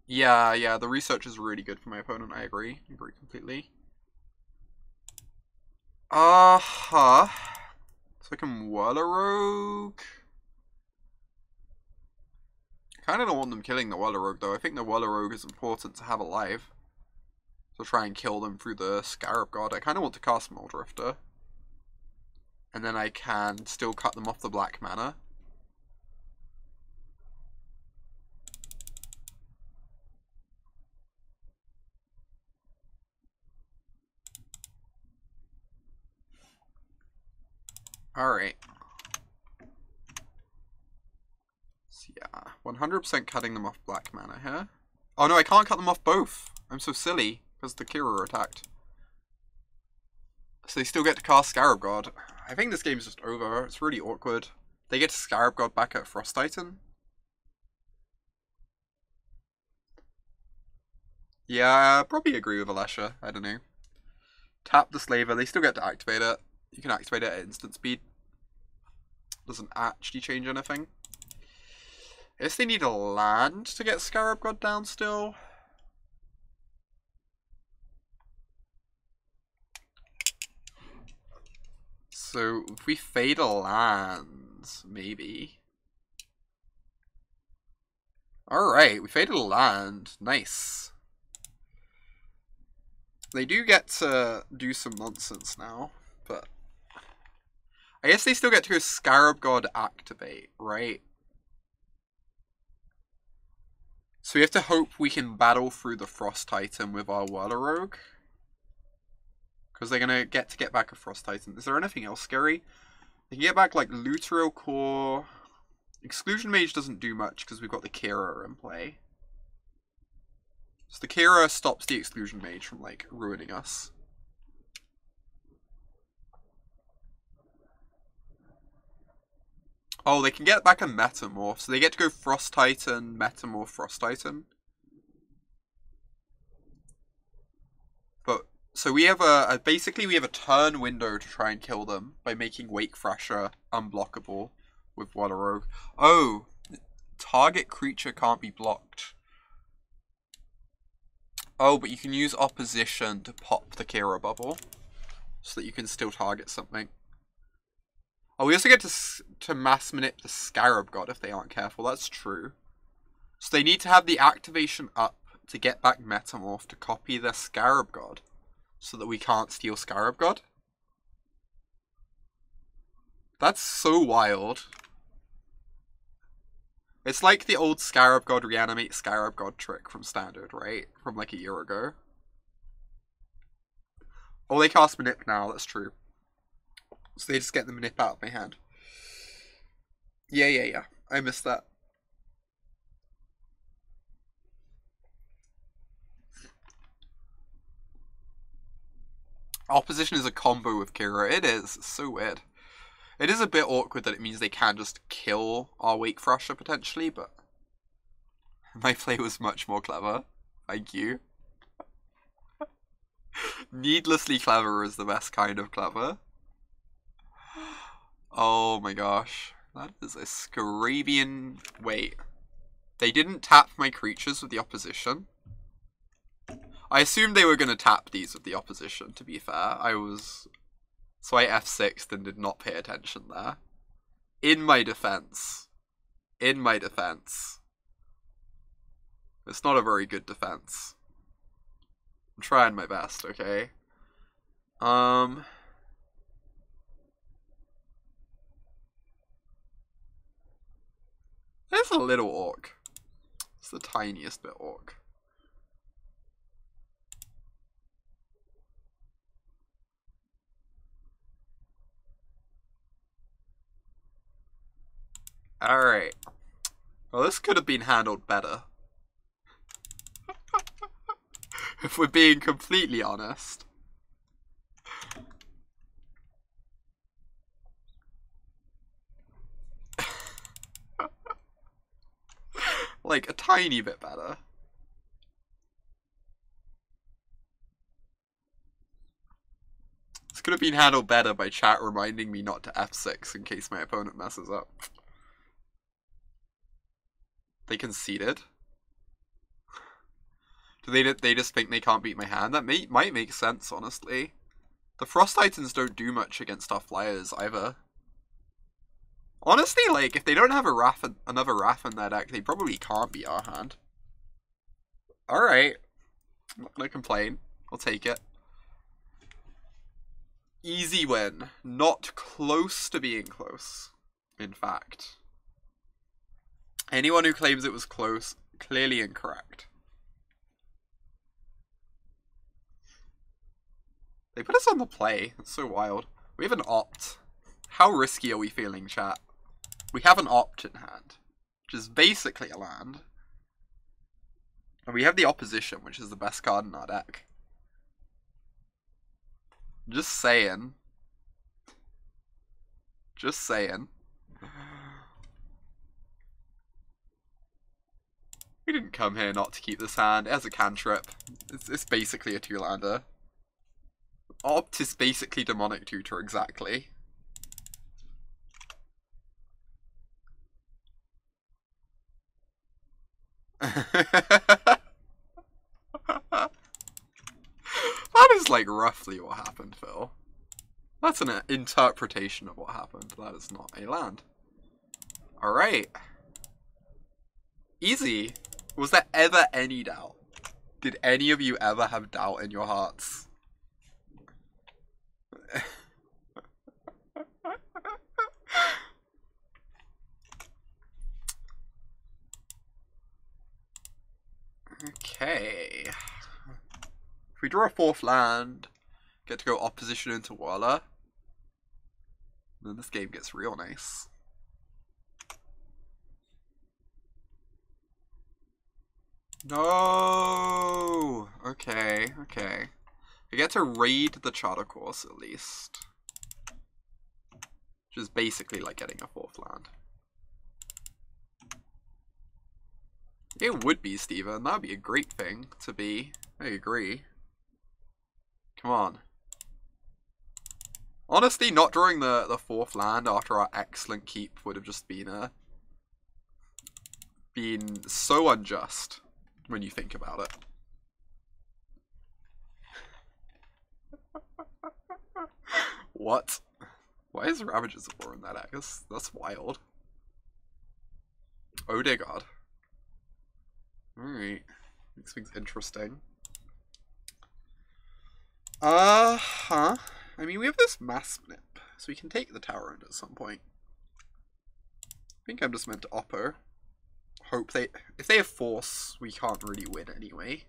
Yeah, the research is really good for my opponent, I agree. I agree completely. So I can Whirl a Rogue. Kinda don't want them killing the Whirl a Rogue though. I think the Whirl a Rogue is important to have alive. So try and kill them through the Scarab God. I kinda want to cast Muldrifter. And then I can still cut them off the black mana. Alright. So yeah, 100% cutting them off black mana here. Oh no, I can't cut them off both. I'm so silly, because the Kira attacked. So they still get to cast Scarab God. I think this game's just over. It's really awkward. They get to Scarab God back at Frost Titan. Yeah, probably agree with Alesha. I don't know. Tap the Slaver. They still get to activate it. You can activate it at instant speed. Doesn't actually change anything. I guess they need a land to get Scarab God down still. So if we fade a land, maybe. Alright, we faded a land. Nice. They do get to do some nonsense now, but I guess they still get to go Scarab God activate, right? So we have to hope we can battle through the Frost Titan with our Whirler Rogue. Because they're going to get back a Frost Titan. Is there anything else scary? They can get back like Lutero Core. Exclusion Mage doesn't do much because we've got the Kira in play. So the Kira stops the Exclusion Mage from like ruining us. Oh, they can get back a Metamorph. So they get to go Frost Titan, Metamorph, Frost Titan. But, so we have basically we have a turn window to try and kill them by making Wake Thrasher unblockable with Whirler Rogue. Oh, target creature can't be blocked. Oh, but you can use opposition to pop the Kira bubble so that you can still target something. Oh, we also get to mass manip the Scarab God if they aren't careful. That's true. So they need to have the activation up to get back Metamorph to copy their Scarab God so that we can't steal Scarab God. That's so wild. It's like the old Scarab God reanimate Scarab God trick from Standard, right? From like a year ago. Oh, they cast Manip now, that's true. So they just get the Manip out of my hand. Yeah. I missed that. Opposition is a combo with Kira. It is. It's so weird. It is a bit awkward that it means they can just kill our Wake Thrasher potentially, but my play was much more clever. Thank you. Needlessly clever is the best kind of clever. Oh my gosh. That is a Scarabian... Wait. They didn't tap my creatures with the opposition. I assumed they were going to tap these with the opposition, to be fair. So I F6'd and did not pay attention there. In my defense. It's not a very good defense. I'm trying my best, okay? There's a little orc. It's the tiniest bit orc. Alright. Well, this could have been handled better. If we're being completely honest. Like, a tiny bit better. This could have been handled better by chat reminding me not to F6 in case my opponent messes up. They conceded. Do they just think they can't beat my hand? That might make sense, honestly. The Frost Titans don't do much against our flyers either. Honestly, like, if they don't have another Wrath in their deck, they probably can't beat our hand. Alright. I'm not gonna complain. I'll take it. Easy win. Not close to being close, in fact. Anyone who claims it was close, clearly incorrect. They put us on the play. That's so wild. We have an opt. How risky are we feeling, chat? We have an opt in hand, which is basically a land. And we have the opposition, which is the best card in our deck. Just saying. Just saying. We didn't come here not to keep this hand. It has a cantrip. It's basically a 2-lander. Opt is basically Demonic Tutor, exactly. That is like roughly what happened, Phil. That's an interpretation of what happened. That is not a land. Alright. Easy. Was there ever any doubt? Did any of you ever have doubt in your hearts? Okay. If we draw a 4th land, get to go opposition into Whirler, then this game gets real nice. No! Okay, okay. I get to raid the Charter Course at least. Which is basically like getting a 4th land. It would be, Steven. That would be a great thing to be. I agree. Come on. Honestly, not drawing the 4th land after our excellent keep would have just been so unjust when you think about it. What? Why is Ravager's of War in that deck? That's wild. Oh dear god. Alright. Makes things interesting. I mean, we have this Mass Manip, so we can take the tower end at some point. I think I'm just meant to oppo. Hope if they have force, we can't really win anyway.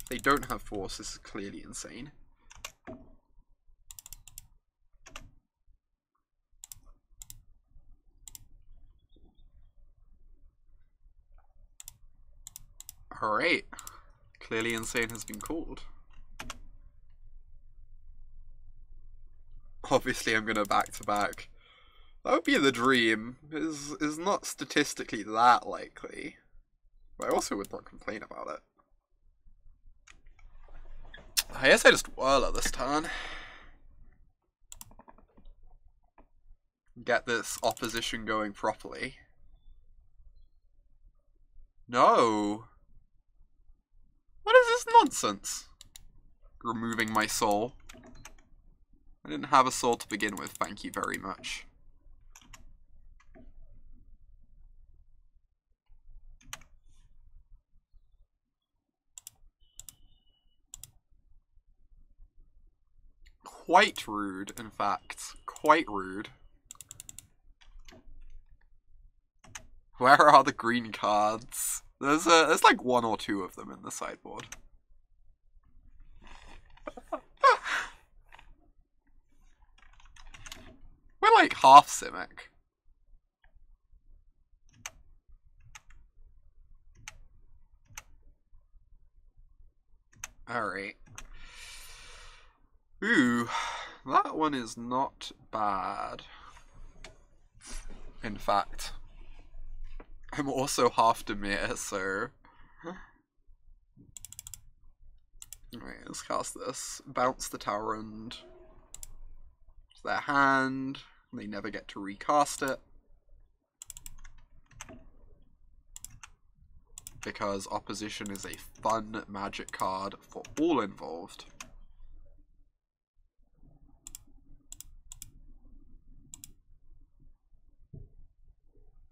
If they don't have force, this is clearly insane. Alright. Clearly insane has been called. Obviously I'm gonna back-to-back. That would be the dream. Is not statistically that likely. But I also would not complain about it. I guess I just Whirler this turn. Get this opposition going properly. No! What is this nonsense? Removing my soul. I didn't have a soul to begin with, thank you very much. Quite rude, in fact. Quite rude. Where are the green cards? There's like 1 or 2 of them in the sideboard. We're like half Simic. Alright. Ooh, that one is not bad. In fact, I'm also half Dimir, so... Alright, let's cast this. Bounce the tower end. It's their hand. They never get to recast it. Because opposition is a fun magic card for all involved.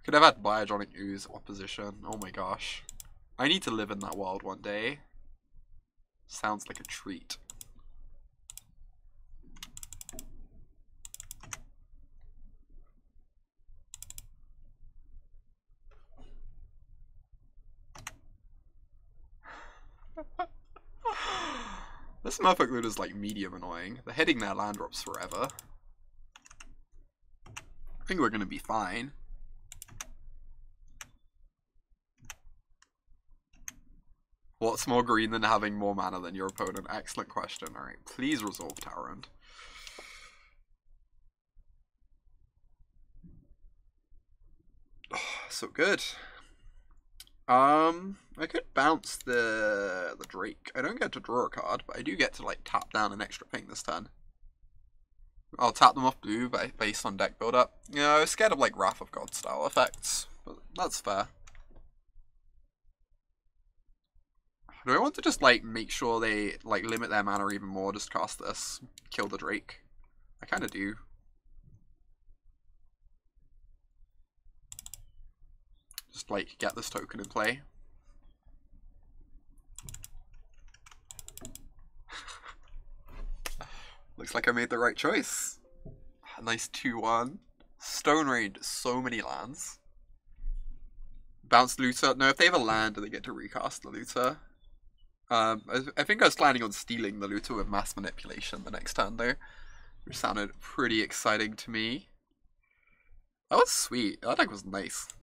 Could have had Biogenic Ooze opposition. Oh my gosh. I need to live in that world one day. Sounds like a treat. This Merfolk Loot is like medium annoying. They're hitting their land drops forever. I think we're gonna be fine. What's more green than having more mana than your opponent? Excellent question. Alright, please resolve Towerend. Oh, so good. I could bounce the Drake. I don't get to draw a card, but I do get to like tap down an extra thing this turn. I'll tap them off blue based on deck build up. Yeah, I was scared of like Wrath of God style effects, but that's fair. Do I want to just like make sure they like limit their mana even more? Just cast this, kill the Drake. I kind of do. Just like get this token in play. Looks like I made the right choice. A nice 2-1. Stone Raid, so many lands. Bounce Looter. No, if they have a land, they get to recast the Looter. I think I was planning on stealing the Looter with Mass Manipulation the next turn, though. Which sounded pretty exciting to me. That was sweet. That deck was nice.